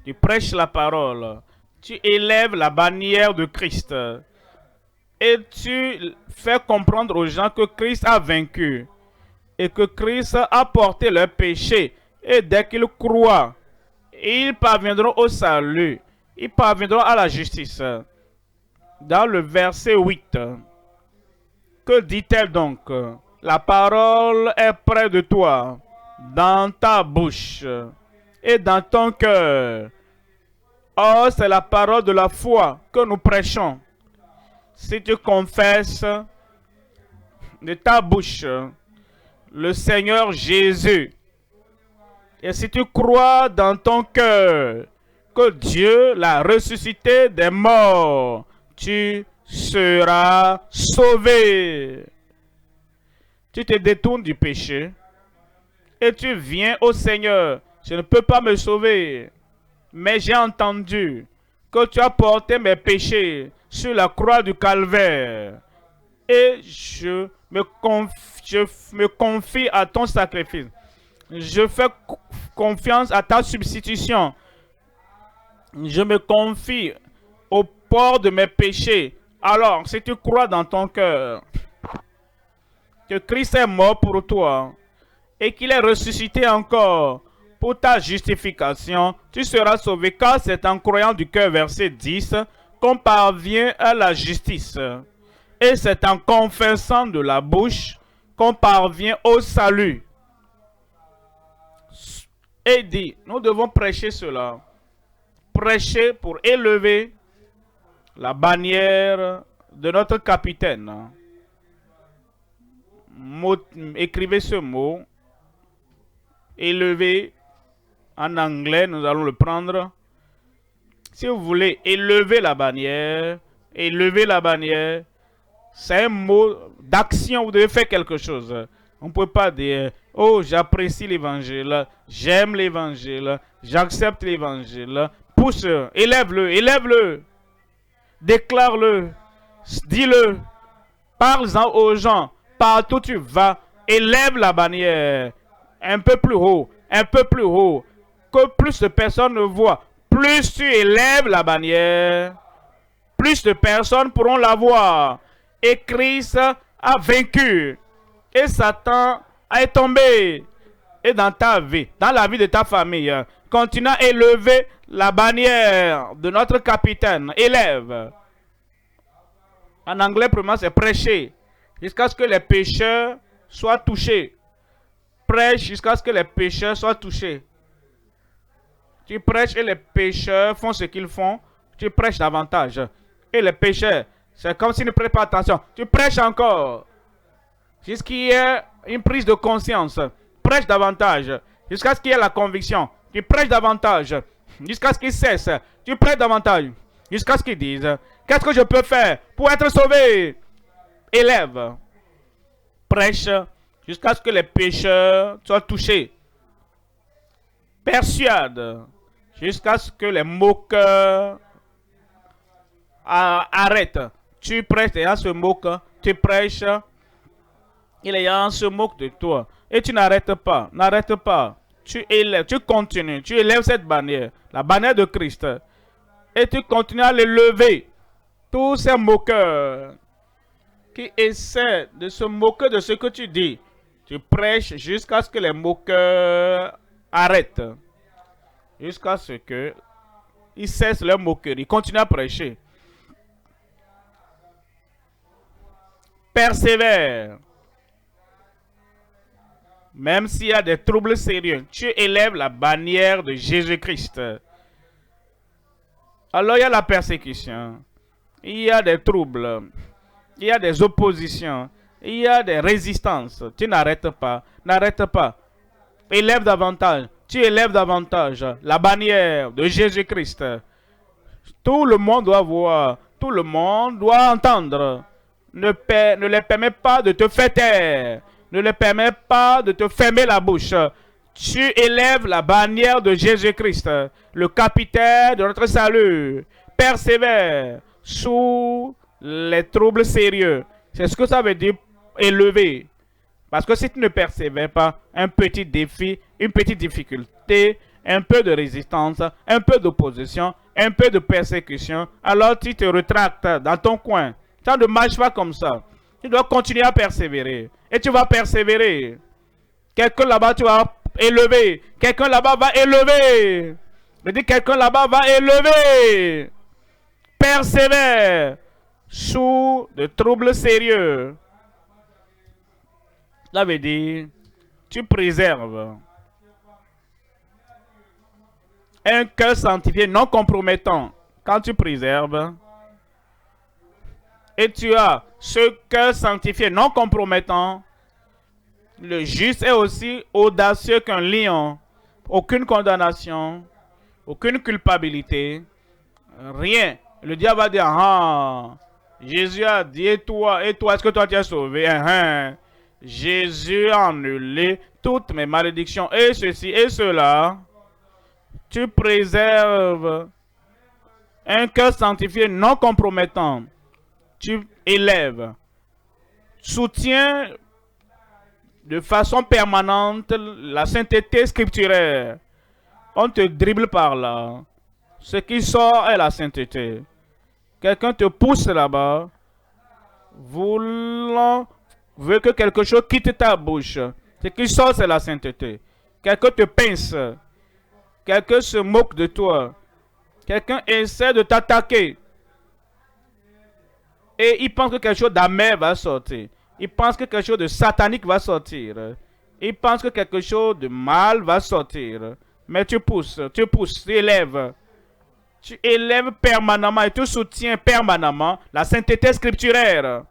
Tu prêches la parole. Tu élèves la bannière de Christ. Et tu fais comprendre aux gens que Christ a vaincu. Et que Christ a porté leurs péchés. Et dès qu'ils croient, ils parviendront au salut. Ils parviendront à la justice. Dans le verset 8, que dit-elle donc? La parole est près de toi, dans ta bouche et dans ton cœur. Or, c'est la parole de la foi que nous prêchons. Si tu confesses de ta bouche le Seigneur Jésus, et si tu crois dans ton cœur que Dieu l'a ressuscité des morts, tu seras sauvé. Tu te détournes du péché et tu viens au Seigneur. Je ne peux pas me sauver, mais j'ai entendu que tu as porté mes péchés sur la croix du calvaire et je me confie à ton sacrifice. Je fais confiance à ta substitution. Je me confie au port de mes péchés. Alors, si tu crois dans ton cœur que Christ est mort pour toi et qu'il est ressuscité encore pour ta justification, tu seras sauvé, car c'est en croyant du cœur, verset 10, qu'on parvient à la justice. Et c'est en confessant de la bouche qu'on parvient au salut. Et dit, nous devons prêcher cela. Prêcher pour élever la bannière de notre capitaine. Écrivez ce mot. Élever. En anglais, nous allons le prendre. Si vous voulez élever la bannière, c'est un mot d'action. Vous devez faire quelque chose. On ne peut pas dire, oh, j'apprécie l'évangile, j'aime l'évangile, j'accepte l'évangile. Pousse, élève-le, déclare-le, dis-le, parle-en aux gens, partout où tu vas, élève la bannière, un peu plus haut, que plus de personnes voient. Plus tu élèves la bannière, plus de personnes pourront la voir. Et Christ a vaincu. Et Satan est tombé. Et dans ta vie, dans la vie de ta famille, continue à élever la bannière de notre capitaine. Élève. En anglais, pour moi, c'est prêcher. Jusqu'à ce que les pécheurs soient touchés. Prêche jusqu'à ce que les pécheurs soient touchés. Tu prêches et les pécheurs font ce qu'ils font. Tu prêches davantage. Et les pécheurs, c'est comme s'ils ne prêtent pas attention. Tu prêches encore. Jusqu'à ce qu'il y ait une prise de conscience. Prêche davantage. Jusqu'à ce qu'il y ait la conviction. Tu prêches davantage. Jusqu'à ce qu'ils cessent. Tu prêches davantage. Jusqu'à ce qu'ils disent, qu'est-ce que je peux faire pour être sauvé? Élève. Prêche jusqu'à ce que les pécheurs soient touchés. Persuade jusqu'à ce que les moqueurs arrêtent. Tu prêches et on se moque. Tu prêches et les gens se moquent de toi. Et tu n'arrêtes pas. N'arrête pas. Tu élèves, tu continues. Tu élèves cette bannière. La bannière de Christ. Et tu continues à l'élever. Tous ces moqueurs qui essaient de se moquer de ce que tu dis. Tu prêches jusqu'à ce que les moqueurs arrêtent. Jusqu'à ce que ils cessent leur moquerie. Continue à prêcher. Persévère. Même s'il y a des troubles sérieux, tu élèves la bannière de Jésus-Christ. Alors il y a la persécution. Il y a des troubles. Il y a des oppositions. Il y a des résistances. Tu n'arrêtes pas. N'arrête pas. Élève davantage. Tu élèves davantage la bannière de Jésus-Christ. Tout le monde doit voir. Tout le monde doit entendre. Ne les permets pas de te faire taire. Ne les permets pas de te fermer la bouche. Tu élèves la bannière de Jésus-Christ, le capitaine de notre salut. Persévère sous les troubles sérieux. C'est ce que ça veut dire élever. Parce que si tu ne persévères pas, un petit défi, une petite difficulté, un peu de résistance, un peu d'opposition, un peu de persécution, alors tu te retractes dans ton coin. Ça ne marche pas comme ça. Tu dois continuer à persévérer. Et tu vas persévérer. Quelqu'un là-bas, tu vas élever. Quelqu'un là-bas va élever. Je dis, quelqu'un là-bas va élever. Persévère sous de troubles sérieux. Ça veut dire, tu préserves un cœur sanctifié non compromettant. Quand tu préserves, et tu as ce cœur sanctifié non compromettant, le juste est aussi audacieux qu'un lion. Aucune condamnation, aucune culpabilité, rien. Le diable va dire, ah, Jésus a dit, et toi, est-ce que toi tu es sauvé? Jésus a annulé toutes mes malédictions et ceci et cela. Tu préserves un cœur sanctifié non compromettant. Tu élèves, soutiens de façon permanente la sainteté scripturaire. On te dribble par là. Ce qui sort est la sainteté. Quelqu'un te pousse là-bas, voulant veut que quelque chose quitte ta bouche. Ce qui sort, c'est la sainteté. Quelqu'un te pince. Quelqu'un se moque de toi. Quelqu'un essaie de t'attaquer. Et il pense que quelque chose d'amer va sortir. Il pense que quelque chose de satanique va sortir. Il pense que quelque chose de mal va sortir. Mais tu pousses, tu élèves. Tu élèves permanemment et tu soutiens permanemment la sainteté scripturaire.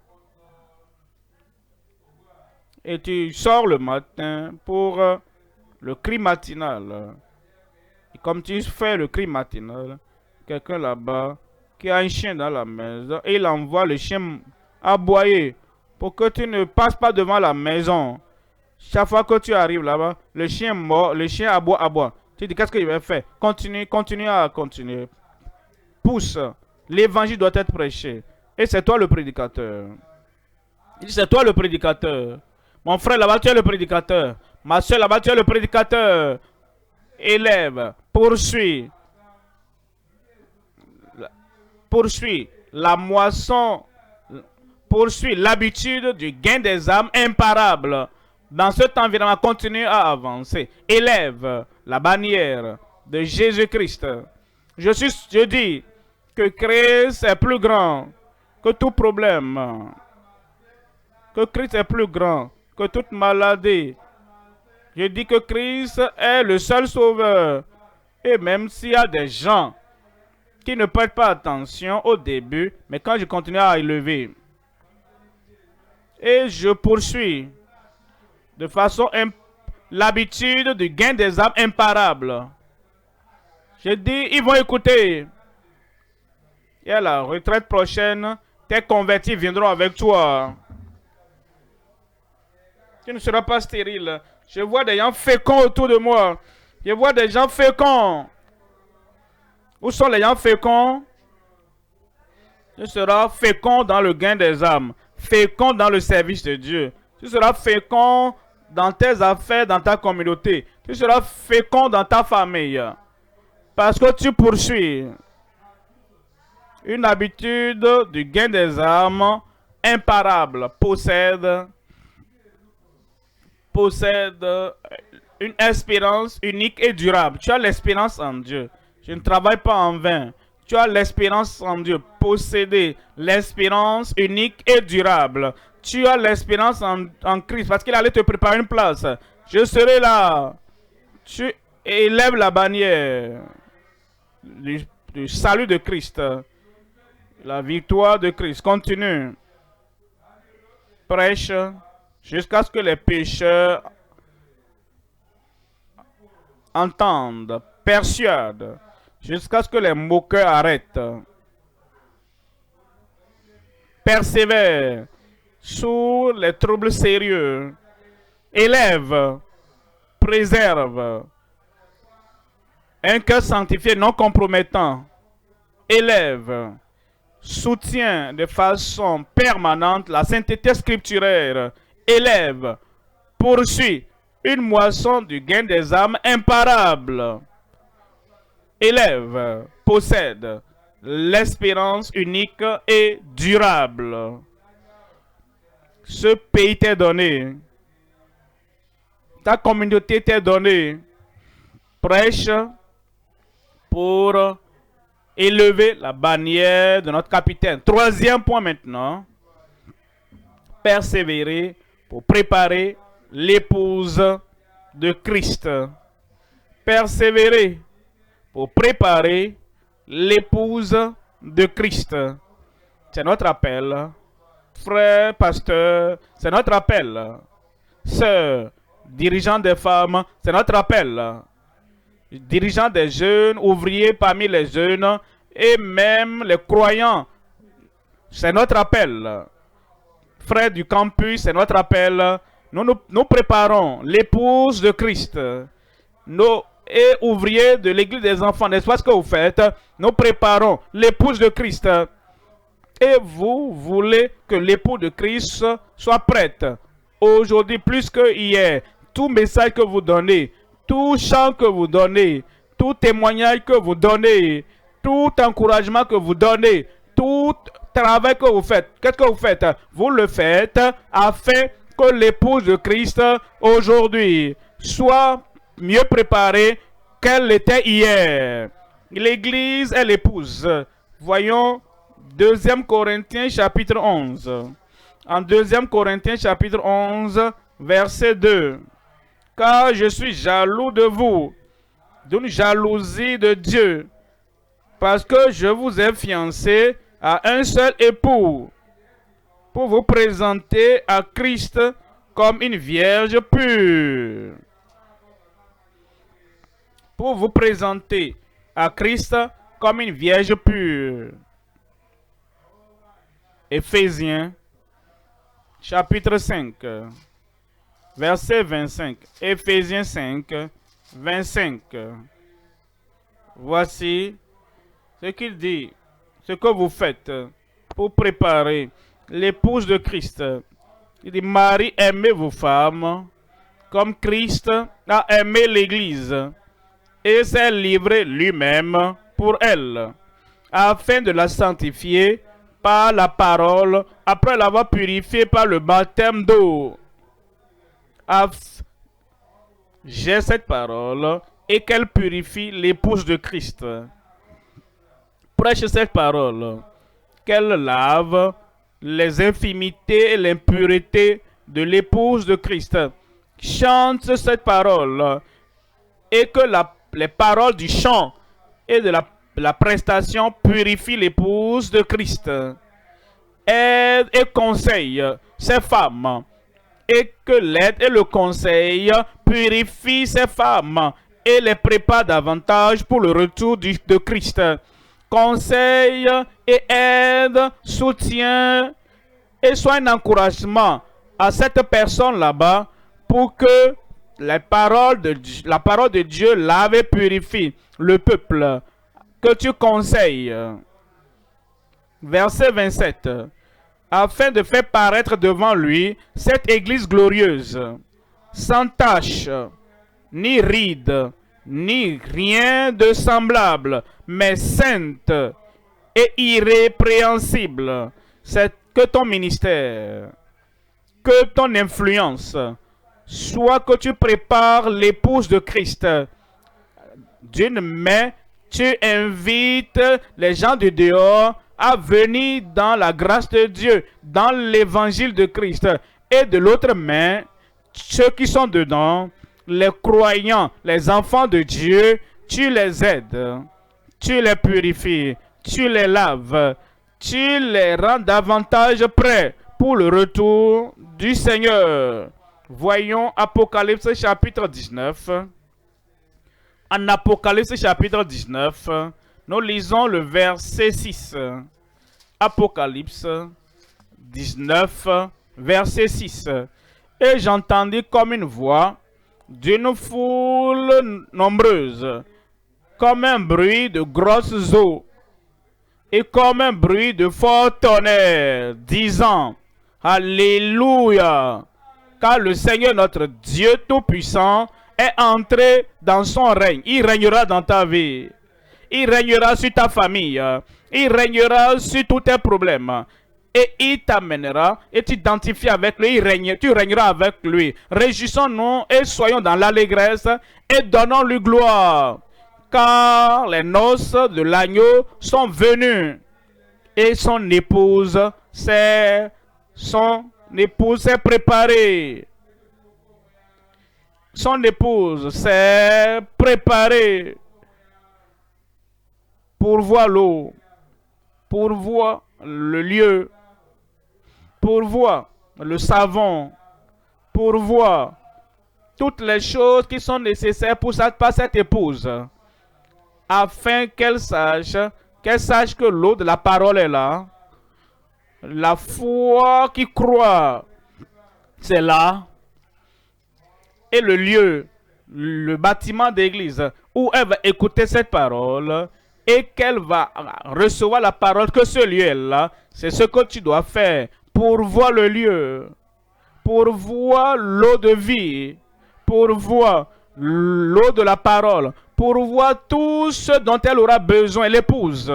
Et tu sors le matin pour le cri matinal. Et comme tu fais le cri matinal, quelqu'un là-bas qui a un chien dans la maison, et il envoie le chien aboyer pour que tu ne passes pas devant la maison. Chaque fois que tu arrives là-bas, le chien mord, le chien aboie. Tu dis, qu'est-ce qu'il va faire? Continue à continuer. Pousse. L'évangile doit être prêché. Et c'est toi le prédicateur. Il dit, c'est toi le prédicateur. Mon frère là-bas, tu es le prédicateur. Ma soeur là-bas, tu es le prédicateur. Élève, poursuis la moisson, poursuis l'habitude du gain des âmes imparable. Dans cet environnement, continue à avancer. Élève la bannière de Jésus-Christ. Je dis que Christ est plus grand que tout problème. Que Christ est plus grand que toute maladie. Je dis que Christ est le seul sauveur. Et même s'il y a des gens qui ne prêtent pas attention au début, mais quand je continue à élever, et je poursuis de façon l'habitude du gain des âmes imparable. Je dis, ils vont écouter. Et à la retraite prochaine, tes convertis viendront avec toi. Tu ne seras pas stérile. Je vois des gens féconds autour de moi. Je vois des gens féconds. Où sont les gens féconds? Tu seras fécond dans le gain des âmes. Fécond dans le service de Dieu. Tu seras fécond dans tes affaires, dans ta communauté. Tu seras fécond dans ta famille. Parce que tu poursuis une habitude du gain des âmes imparable. Possède une espérance unique et durable. Tu as l'espérance en Dieu. Je ne travaille pas en vain. Tu as l'espérance en Dieu. Posséder l'espérance unique et durable. Tu as l'espérance en Christ parce qu'il allait te préparer une place. Je serai là. Tu élèves la bannière du salut de Christ. La victoire de Christ. Continue. Prêche jusqu'à ce que les pécheurs entendent. Persuade. Jusqu'à ce que les moqueurs arrêtent. Persévère sous les troubles sérieux. Élève, préserve un cœur sanctifié non compromettant. Élève, soutient de façon permanente la sainteté scripturaire. Élève, poursuit une moisson du gain des âmes imparable. Élève, possède l'espérance unique et durable. Ce pays t'est donné. Ta communauté t'est donnée. Prêche pour élever la bannière de notre capitaine. Troisième point maintenant. Persévérer pour préparer l'épouse de Christ. Persévérer pour préparer l'épouse de Christ. C'est notre appel. Frère, pasteur, c'est notre appel. Sœur, dirigeant des femmes, c'est notre appel. Dirigeant des jeunes, ouvriers parmi les jeunes et même les croyants, c'est notre appel. Frère du campus, c'est notre appel. Nous préparons l'épouse de Christ. Nos et ouvriers de l'église des enfants, n'est-ce pas ce que vous faites? Nous préparons l'épouse de Christ. Et vous voulez que l'épouse de Christ soit prête. Aujourd'hui, plus que hier, tout message que vous donnez, tout chant que vous donnez, tout témoignage que vous donnez, tout encouragement que vous donnez, tout travail que vous faites, qu'est-ce que vous faites? Vous le faites afin que l'épouse de Christ aujourd'hui soit mieux préparée qu'elle l'était hier. L'église est l'épouse. Voyons 2 Corinthiens chapitre 11. En 2 Corinthiens chapitre 11, verset 2. Car je suis jaloux de vous, d'une jalousie de Dieu, parce que je vous ai fiancé à un seul époux, pour vous présenter à Christ comme une vierge pure. Pour vous présenter à Christ comme une vierge pure. Éphésiens, chapitre 5, verset 25. Éphésiens 5, 25. Voici ce qu'il dit, ce que vous faites pour préparer l'épouse de Christ. Il dit, Marie, aimez vos femmes comme Christ a aimé l'Église et s'est livré lui-même pour elle, afin de la sanctifier par la parole, après l'avoir purifiée par le baptême d'eau. J'ai cette parole et qu'elle purifie l'épouse de Christ. Prêche cette parole, qu'elle lave les infimités et l'impureté de l'épouse de Christ. Chante cette parole et que les paroles du chant et de la prestation purifient l'épouse de Christ. Aide et conseille ces femmes et que l'aide et le conseil purifient ces femmes et les préparent davantage pour le retour de Christ. Conseil et aide, soutien et soit un encouragement à cette personne là-bas pour que la parole de Dieu lave et purifie le peuple que tu conseilles. Verset 27. Afin de faire paraître devant lui cette église glorieuse, sans tache, ni ride, ni rien de semblable, mais sainte et irrépréhensible. C'est que ton ministère, que ton influence, soit que tu prépares l'épouse de Christ. D'une main, tu invites les gens du dehors à venir dans la grâce de Dieu, dans l'évangile de Christ. Et de l'autre main, ceux qui sont dedans, les croyants, les enfants de Dieu, tu les aides, tu les purifies, tu les laves, tu les rends davantage prêts pour le retour du Seigneur. Voyons Apocalypse chapitre 19. En Apocalypse chapitre 19, nous lisons le verset 6. Apocalypse 19, verset 6. Et j'entendis comme une voix d'une foule nombreuse, comme un bruit de grosses eaux, et comme un bruit de fort tonnerre, disant, Alléluia, car le Seigneur notre Dieu Tout-Puissant est entré dans son règne. Il régnera dans ta vie. Il régnera sur ta famille. Il régnera sur tous tes problèmes. Et il t'amènera et t'identifies avec lui. Tu régneras avec lui. Réjouissons-nous et soyons dans l'allégresse et donnons-lui gloire. Car les noces de l'agneau sont venues. Et son épouse s'est préparée. Son épouse s'est préparée pour voir l'eau, pour voir le lieu, pour voir le savon, pour voir toutes les choses qui sont nécessaires pour cette épouse, afin qu'elle sache que l'eau de la parole est là. La foi qui croit, c'est là. et le lieu, le bâtiment d'église où elle va écouter cette parole et qu'elle va recevoir la parole, que ce lieu-là, c'est ce que tu dois faire pour voir le lieu, pour voir l'eau de vie, pour voir l'eau de la parole, pour voir tout ce dont elle aura besoin, l'épouse,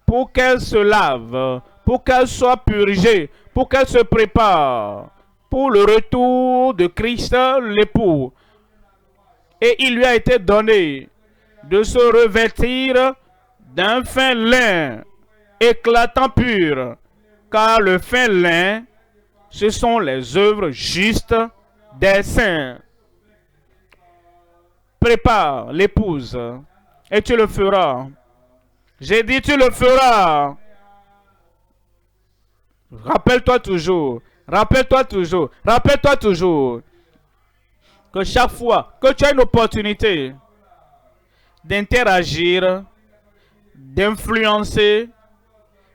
pour qu'elle se lave, pour qu'elle soit purgée, pour qu'elle se prépare pour le retour de Christ, l'époux. Et il lui a été donné de se revêtir d'un fin lin éclatant pur, car le fin lin, ce sont les œuvres justes des saints. Prépare l'épouse et tu le feras. J'ai dit tu le feras. Rappelle-toi toujours que chaque fois que tu as une opportunité d'interagir, d'influencer,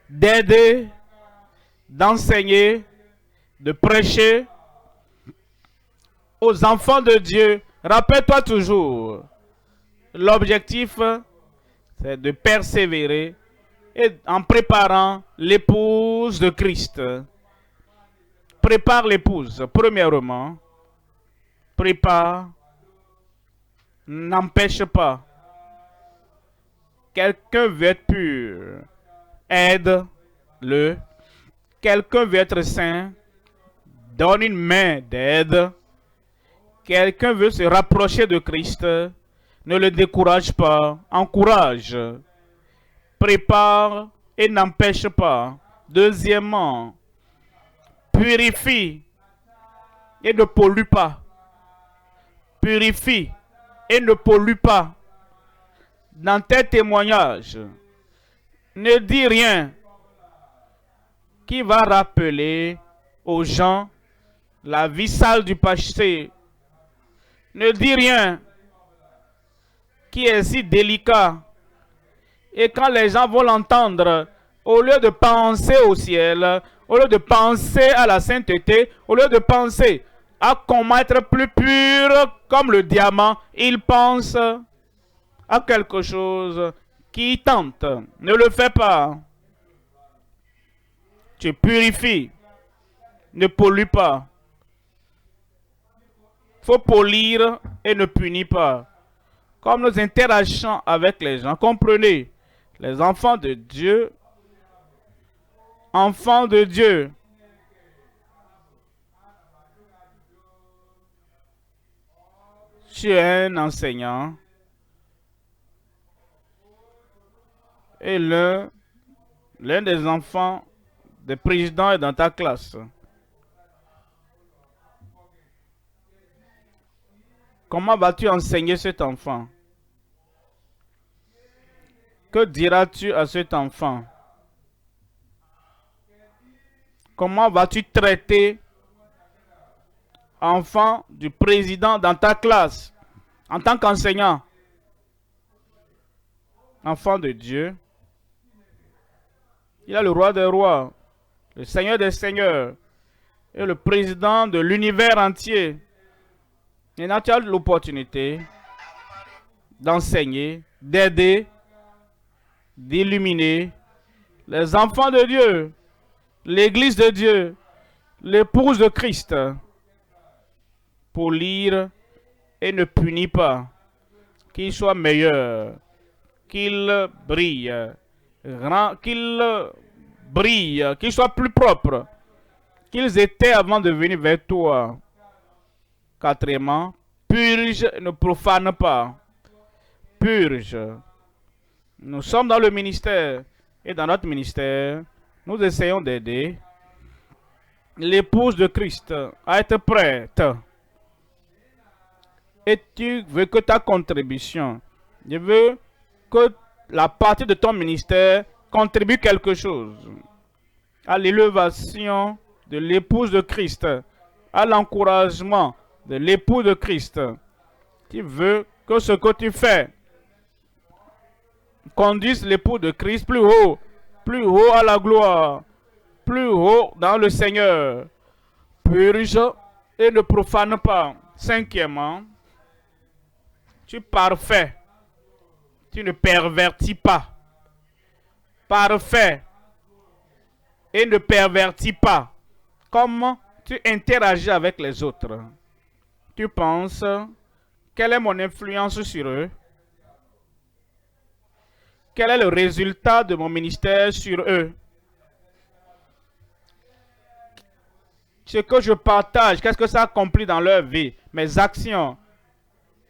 d'aider, d'enseigner, de prêcher aux enfants de Dieu, rappelle-toi toujours, l'objectif, c'est de persévérer et en préparant l'épouse de Christ. Prépare l'épouse, premièrement. Prépare, n'empêche pas. Quelqu'un veut être pur, aide-le. Quelqu'un veut être saint, donne une main d'aide. Quelqu'un veut se rapprocher de Christ, ne le décourage pas, encourage. Prépare et n'empêche pas. Deuxièmement, purifie et ne pollue pas. Purifie et ne pollue pas. Dans tes témoignages, ne dis rien qui va rappeler aux gens la vie sale du passé. Ne dis rien qui est si délicat. Et quand les gens vont l'entendre, au lieu de penser au ciel, au lieu de penser à la sainteté, au lieu de penser à comment être plus pur comme le diamant, ils pensent à quelque chose qui tente. Ne le fais pas. Tu purifies. Ne pollue pas. Faut polir et ne punir pas. Comme nous interagissons avec les gens, comprenez, les enfants de Dieu, tu es un enseignant et l'un des enfants des présidents est dans ta classe. Comment vas-tu enseigner cet enfant? Que diras-tu à cet enfant? Comment vas-tu traiter enfant du président dans ta classe en tant qu'enseignant? Enfant de Dieu, il a le roi des rois, le seigneur des seigneurs et le président de l'univers entier. Maintenant, tu as l'opportunité d'enseigner, d'aider, d'illuminer les enfants de Dieu, l'église de Dieu, l'épouse de Christ, pour lire et ne punit pas, qu'il soit meilleur, qu'il brille, qu'il soit plus propre qu'ils étaient avant de venir vers toi. Quatrièmement, purge, ne profane pas. Purge. Nous sommes dans le ministère et dans notre ministère, nous essayons d'aider l'épouse de Christ à être prête. Et tu veux que ta contribution, je veux que la partie de ton ministère contribue quelque chose à l'élévation de l'épouse de Christ, à l'encouragement de l'époux de Christ. Tu veux que ce que tu fais conduise l'époux de Christ plus haut à la gloire, plus haut dans le Seigneur. Purge et ne profane pas. Cinquièmement, tu es parfait. Tu ne pervertis pas. Parfait. Et ne pervertis pas. Comment tu interagis avec les autres? Tu penses, quelle est mon influence sur eux? Quel est le résultat de mon ministère sur eux? Ce que je partage, qu'est-ce que ça accomplit dans leur vie? Mes actions.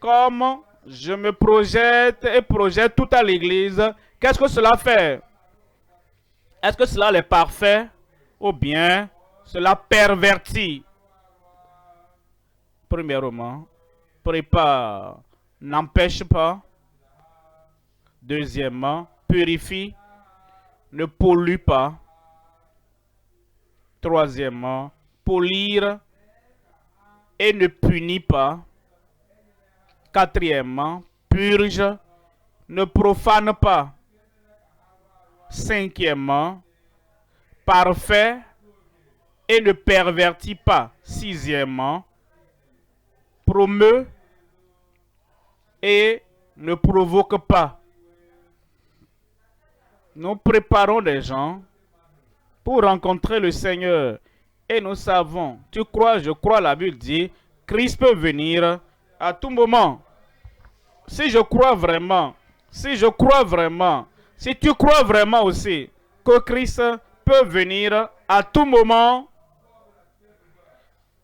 Comment je me projette et projette tout à l'église? Qu'est-ce que cela fait? Est-ce que cela est parfait? Ou bien cela pervertit? Premièrement, prépare, n'empêche pas. Deuxièmement, purifie, ne pollue pas. Troisièmement, polir et ne punit pas. Quatrièmement, purge, ne profane pas. Cinquièmement, parfait et ne pervertit pas. Sixièmement, promeut et ne provoque pas. Nous préparons des gens pour rencontrer le Seigneur. Et nous savons, tu crois, je crois, la Bible dit, Christ peut venir à tout moment. Si je crois vraiment, si tu crois vraiment aussi que Christ peut venir à tout moment,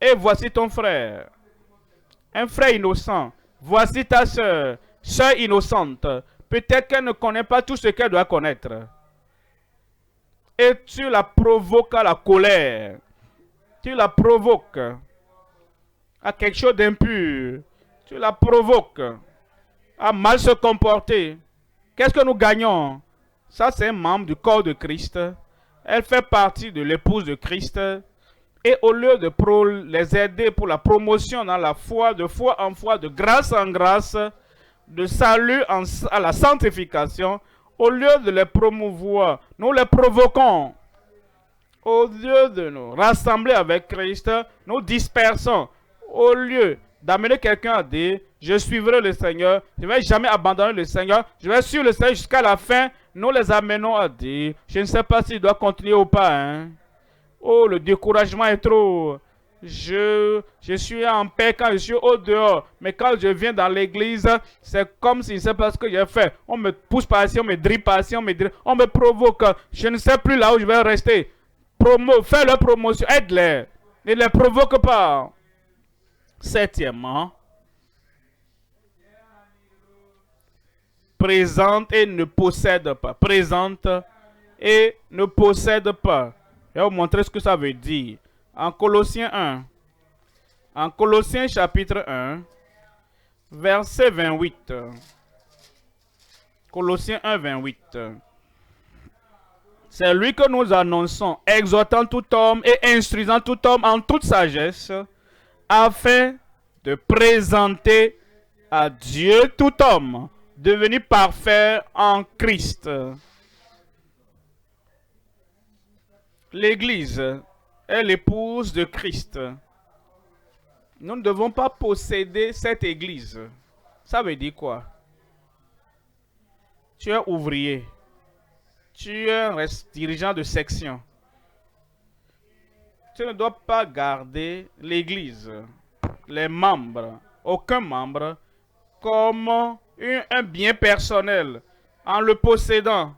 et voici ton frère, un frère innocent, voici ta soeur innocente, peut-être qu'elle ne connaît pas tout ce qu'elle doit connaître. Et tu la provoques à la colère. Tu la provoques à quelque chose d'impur. Tu la provoques à mal se comporter. Qu'est-ce que nous gagnons? Ça, c'est un membre du corps de Christ. Elle fait partie de l'épouse de Christ. Et au lieu de les aider pour la promotion dans la foi, de foi en foi, de grâce en grâce, de salut à la sanctification, au lieu de les promouvoir, nous les provoquons. Au lieu de nous rassembler avec Christ, nous dispersons. Au lieu d'amener quelqu'un à dire, je suivrai le Seigneur, je ne vais jamais abandonner le Seigneur, je vais suivre le Seigneur jusqu'à la fin, nous les amenons à dire, je ne sais pas s'il doit continuer ou pas. Hein. Oh, le découragement est trop. Je suis en paix quand je suis au dehors. Mais quand je viens dans l'église, c'est comme si je ne sais pas ce que j'ai fait. On me pousse par ici, on me drille par ici, on me provoque. Je ne sais plus là où je vais rester. Fais leur promotion, aide-les. Ne les provoque pas. Septièmement, présente et ne possède pas. Présente et ne possède pas. Je vais vous montrer ce que ça veut dire. En Colossiens 1. En Colossiens chapitre 1, verset 28. Colossiens 1, 28. C'est lui que nous annonçons, exhortant tout homme et instruisant tout homme en toute sagesse, afin de présenter à Dieu tout homme, devenu parfait en Christ. L'Église est l'épouse de Christ. Nous ne devons pas posséder cette Église. Ça veut dire quoi? Tu es ouvrier. Tu es un dirigeant de section. Tu ne dois pas garder l'Église, les membres, aucun membre, comme un bien personnel, en le possédant,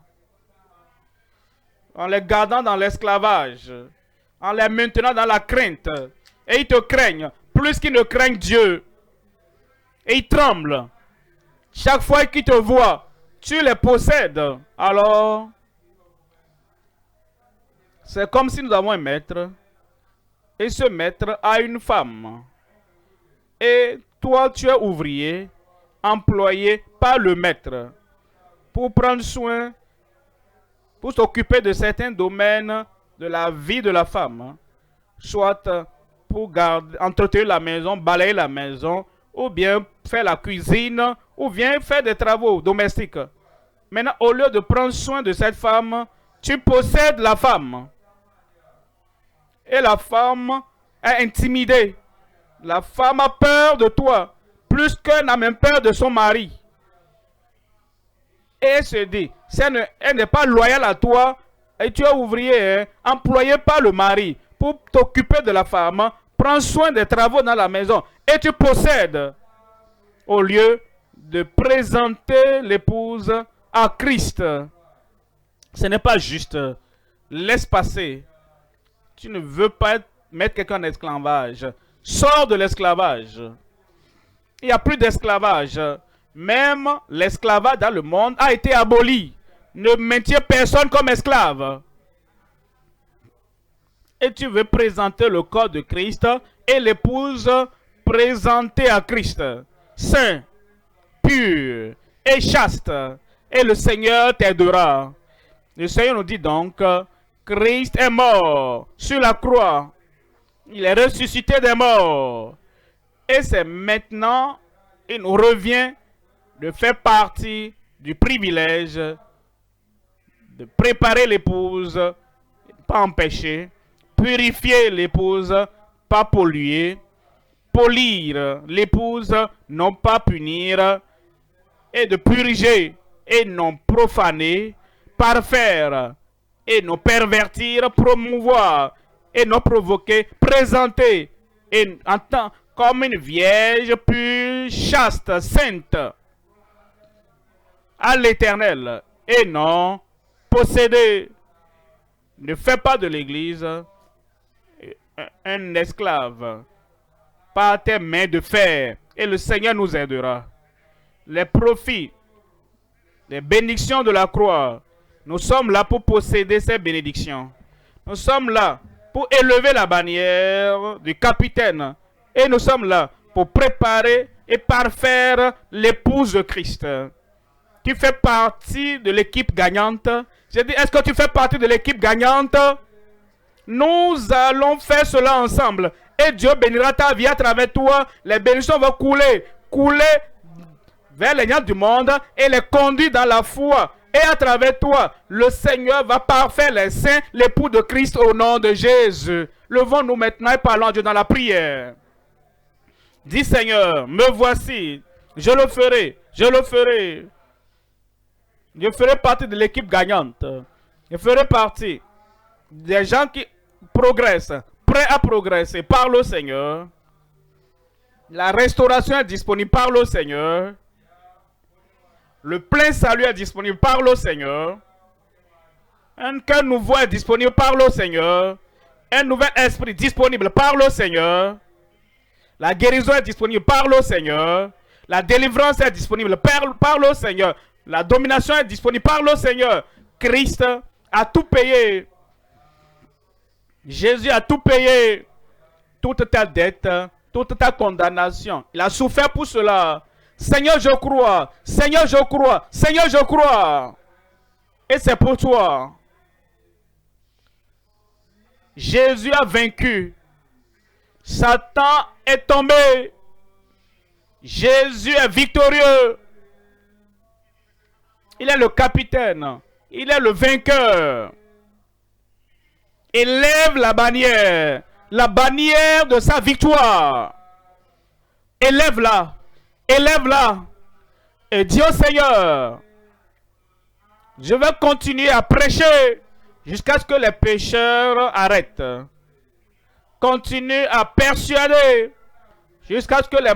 en les gardant dans l'esclavage, en les maintenant dans la crainte. Et ils te craignent plus qu'ils ne craignent Dieu. Et ils tremblent. Chaque fois qu'ils te voient, tu les possèdes. Alors, c'est comme si nous avons un maître. Et ce maître a une femme. Et toi, tu es ouvrier, employé par le maître pour prendre soin, pour s'occuper de certains domaines de la vie de la femme. Soit pour entretenir la maison, balayer la maison, ou bien faire la cuisine, ou bien faire des travaux domestiques. Maintenant, au lieu de prendre soin de cette femme, tu possèdes la femme. Et la femme est intimidée. La femme a peur de toi, plus qu'elle n'a même peur de son mari. Et elle se dit, si elle n'est pas loyale à toi, et tu es ouvrier, hein, employé par le mari pour t'occuper de la femme, prends soin des travaux dans la maison et tu possèdes. Au lieu de présenter l'épouse à Christ. Ce n'est pas juste. Laisse passer. Tu ne veux pas mettre quelqu'un en esclavage. Sors de l'esclavage. Il n'y a plus d'esclavage. Même l'esclavage dans le monde a été aboli. Ne maintiens personne comme esclave. Et tu veux présenter le corps de Christ et l'épouse présentée à Christ. Saint, pur et chaste. Et le Seigneur t'aidera. Le Seigneur nous dit donc, Christ est mort sur la croix. Il est ressuscité des morts. Et c'est maintenant, il nous revient de faire partie du privilège de préparer l'épouse, pas empêcher, purifier l'épouse, pas polluer, polir l'épouse, non pas punir, et de purger et non profaner, parfaire et non pervertir, promouvoir et non provoquer, présenter et en tant comme une vierge pure, chaste, sainte à l'Éternel et non posséder. Ne fais pas de l'Église un esclave par tes mains de fer et le Seigneur nous aidera. Les profits, les bénédictions de la croix, nous sommes là pour posséder ces bénédictions. Nous sommes là pour élever la bannière du capitaine et nous sommes là pour préparer et parfaire l'épouse de Christ. Tu fais partie de l'équipe gagnante. J'ai dit, est-ce que tu fais partie de l'équipe gagnante? Nous allons faire cela ensemble. Et Dieu bénira ta vie à travers toi. Les bénédictions vont couler vers les gens du monde et les conduire dans la foi. Et à travers toi, le Seigneur va parfaire les saints, l'époux de Christ au nom de Jésus. Levons-nous maintenant et parlons à Dieu dans la prière. Dis Seigneur, me voici. Je le ferai. Je le ferai. Je ferai partie de l'équipe gagnante. Je ferai partie des gens qui progressent, prêts à progresser. Parle au Seigneur. La restauration est disponible. Parle au Seigneur. Le plein salut est disponible. Parle au Seigneur. Un cœur nouveau est disponible. Parle au Seigneur. Un nouvel esprit disponible. Parle au Seigneur. La guérison est disponible. Parle au Seigneur. La délivrance est disponible. Parle au Seigneur. La domination est disponible. Parle au Seigneur. Christ a tout payé. Jésus a tout payé. Toute ta dette, toute ta condamnation. Il a souffert pour cela. Seigneur, je crois. Seigneur, je crois. Seigneur, je crois. Et c'est pour toi. Jésus a vaincu. Satan est tombé. Jésus est victorieux. Il est le capitaine. Il est le vainqueur. Élève la bannière de sa victoire. Élève-la. Élève-la. Et dis au Seigneur, je vais continuer à prêcher jusqu'à ce que les pécheurs arrêtent. Continue à persuader jusqu'à ce que les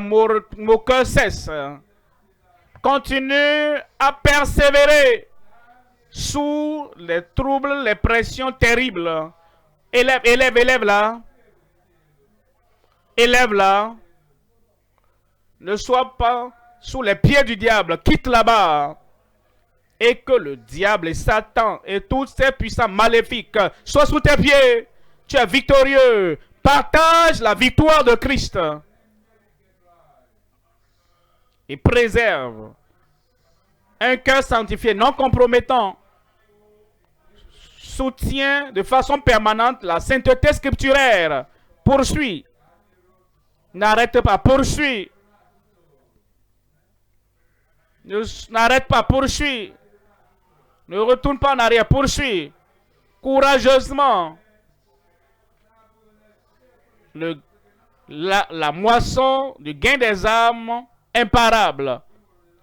moqueurs cessent. Continue à persévérer sous les troubles, les pressions terribles. Élève-la. Élève-la. Ne sois pas sous les pieds du diable. Quitte là-bas. Et que le diable et Satan et tous ces puissants maléfiques soient sous tes pieds. Tu es victorieux. Partage la victoire de Christ. Et préserve un cœur sanctifié, non compromettant. Soutient de façon permanente la sainteté scripturaire. Poursuis. N'arrête pas. Poursuis. N'arrête pas. Poursuis. Ne retourne pas en arrière. Poursuis. Courageusement. la moisson du gain des âmes imparable.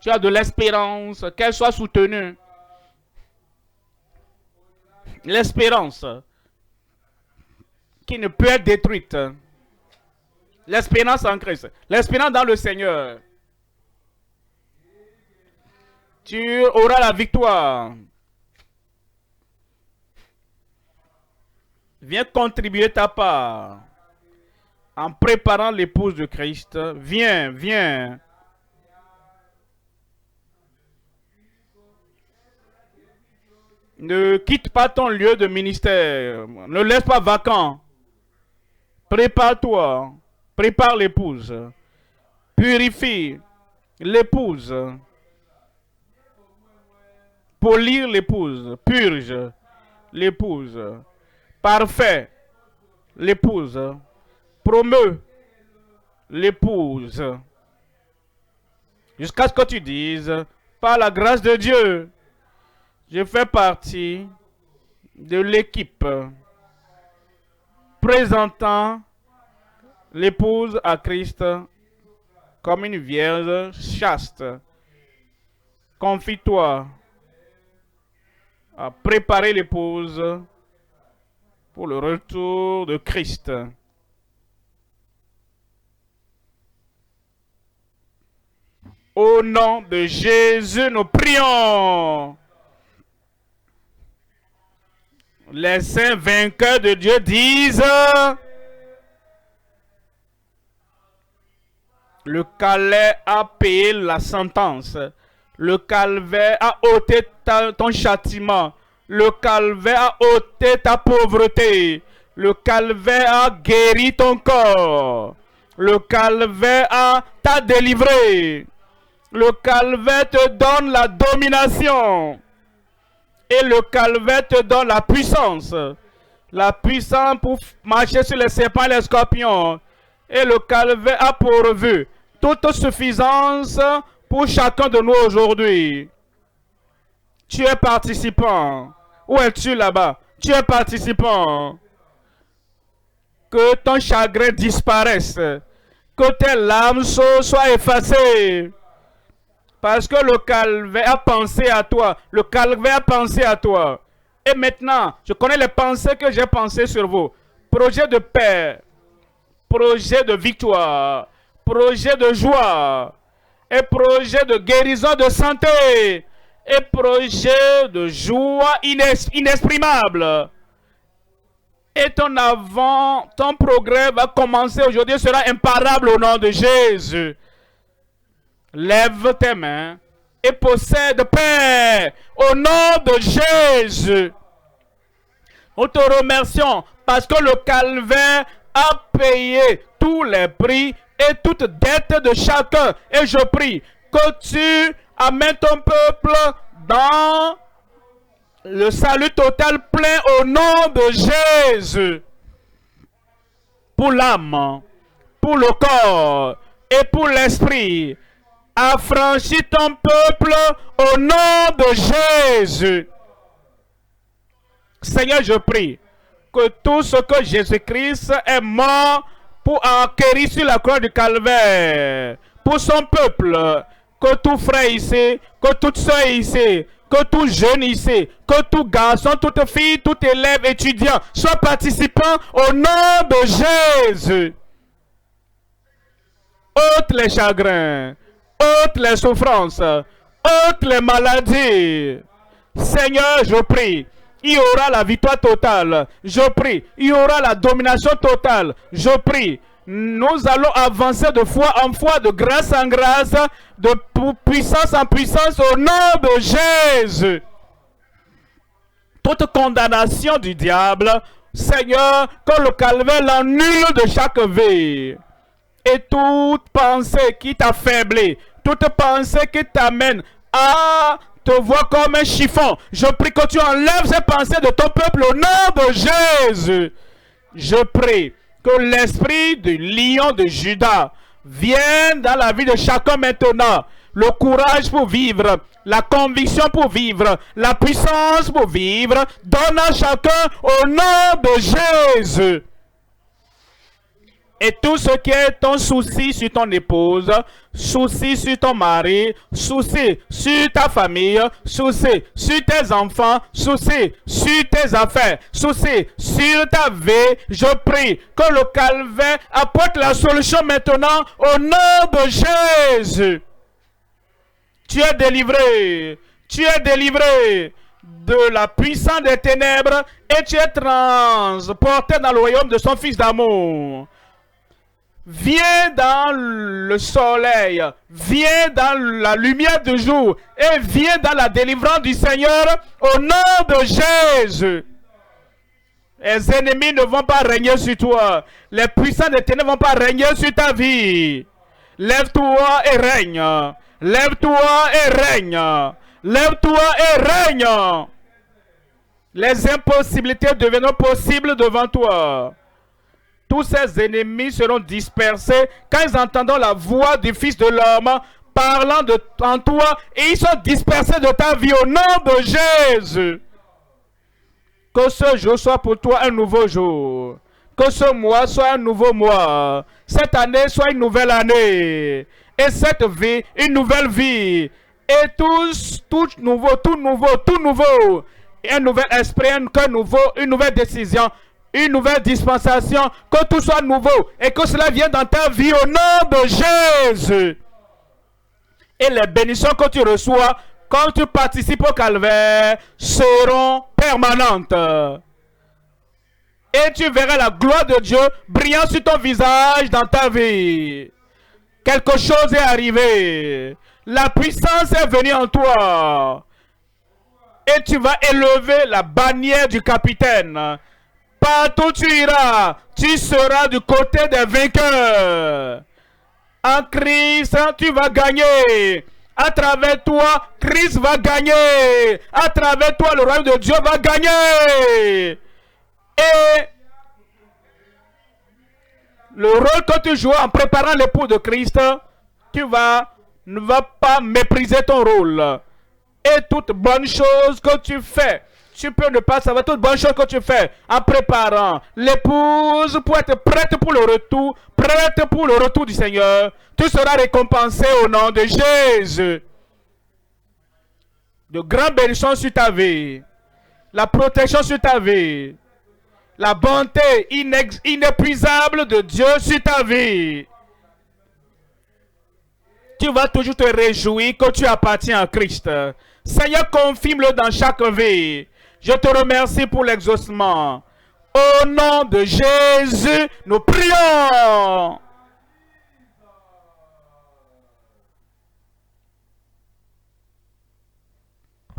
Tu as de l'espérance, qu'elle soit soutenue. L'espérance qui ne peut être détruite. L'espérance en Christ. L'espérance dans le Seigneur. Tu auras la victoire. Viens contribuer ta part en préparant l'épouse de Christ. Viens, viens. Ne quitte pas ton lieu de ministère. Ne laisse pas vacant. Prépare-toi. Prépare l'épouse. Purifie l'épouse. Polir l'épouse. Purge l'épouse. Parfait l'épouse. Promeut l'épouse. Jusqu'à ce que tu dises, par la grâce de Dieu, je fais partie de l'équipe présentant l'épouse à Christ comme une vierge chaste. Confie-toi à préparer l'épouse pour le retour de Christ. Au nom de Jésus, nous prions. Les saints vainqueurs de Dieu disent: le Calais a payé la sentence. Le calvaire a ôté ton châtiment. Le calvaire a ôté ta pauvreté. Le calvaire a guéri ton corps. Le calvaire t'a délivré. Le calvaire te donne la domination. Et le calvaire te donne la puissance. La puissance pour marcher sur les serpents et les scorpions. Et le calvaire a pourvu toute suffisance pour chacun de nous aujourd'hui. Tu es participant. Où es-tu là-bas? Tu es participant. Que ton chagrin disparaisse. Que tes larmes soient effacées. Parce que le calvaire a pensé à toi. Le calvaire a pensé à toi. Et maintenant, je connais les pensées que j'ai pensées sur vous. Projet de paix. Projet de victoire. Projet de joie. Et projet de guérison de santé. Et projet de joie inexprimable. Et ton progrès va commencer aujourd'hui, sera imparable au nom de Jésus. Lève tes mains et possède paix au nom de Jésus. Nous te remercions parce que le calvaire a payé tous les prix et toute dette de chacun. Et je prie que tu amènes ton peuple dans le salut total plein au nom de Jésus. Pour l'âme, pour le corps et pour l'esprit. Affranchis ton peuple au nom de Jésus. Seigneur, je prie que tout ce que Jésus-Christ est mort pour acquérir sur la croix du calvaire, pour son peuple, que tout frère ici, que toute soeur ici, que tout jeune ici, que tout garçon, toute fille, tout élève, étudiant, soit participant au nom de Jésus. Ôte les chagrins, ôte les souffrances, ôte les maladies. Seigneur, je prie, il y aura la victoire totale. Je prie, il y aura la domination totale. Je prie, nous allons avancer de foi en foi, de grâce en grâce, de puissance en puissance au nom de Jésus. Toute condamnation du diable, Seigneur, que le calvaire l'annule de chaque vie. Et toute pensée qui t'affaiblit, toute pensée qui t'amène à te voir comme un chiffon, je prie que tu enlèves ces pensées de ton peuple au nom de Jésus. Je prie que l'esprit du lion de Juda vienne dans la vie de chacun maintenant. Le courage pour vivre, la conviction pour vivre, la puissance pour vivre, donne à chacun au nom de Jésus. Et tout ce qui est ton souci sur ton épouse, souci sur ton mari, souci sur ta famille, souci sur tes enfants, souci sur tes affaires, souci sur ta vie, je prie que le calvaire apporte la solution maintenant au nom de Jésus. Tu es délivré. Tu es délivré de la puissance des ténèbres et tu es transporté dans le royaume de son Fils d'amour. Viens dans le soleil, viens dans la lumière du jour et viens dans la délivrance du Seigneur au nom de Jésus. Les ennemis ne vont pas régner sur toi. Les puissants des ténèbres ne vont pas régner sur ta vie. Lève-toi et règne. Lève-toi et règne. Lève-toi et règne. Les impossibilités deviendront possibles devant toi. Tous ces ennemis seront dispersés quand ils entendront la voix du Fils de l'homme parlant en toi et ils sont dispersés de ta vie au nom de Jésus. Que ce jour soit pour toi un nouveau jour. Que ce mois soit un nouveau mois. Cette année soit une nouvelle année. Et cette vie, une nouvelle vie. Et tout nouveau. Et un nouvel esprit, un cœur nouveau, une nouvelle décision. Une nouvelle dispensation, que tout soit nouveau et que cela vienne dans ta vie au nom de Jésus. Et les bénédictions que tu reçois quand tu participes au calvaire seront permanentes. Et tu verras la gloire de Dieu brillant sur ton visage dans ta vie. Quelque chose est arrivé. La puissance est venue en toi. Et tu vas élever la bannière du capitaine. Partout tu iras, tu seras du côté des vainqueurs. En Christ, tu vas gagner. À travers toi, Christ va gagner. À travers toi, le royaume de Dieu va gagner. Et le rôle que tu joues en préparant l'époux de Christ, ne vas pas mépriser ton rôle. Et toute bonne chose que tu fais, tu peux ne pas savoir toute bonne chose que tu fais en préparant l'épouse pour être prête pour le retour du Seigneur. Tu seras récompensé au nom de Jésus. De grandes bénédictions sur ta vie. La protection sur ta vie. La bonté inépuisable de Dieu sur ta vie. Tu vas toujours te réjouir que tu appartiens à Christ. Seigneur, confirme-le dans chaque vie. Je te remercie pour l'exaucement. Au nom de Jésus, nous prions.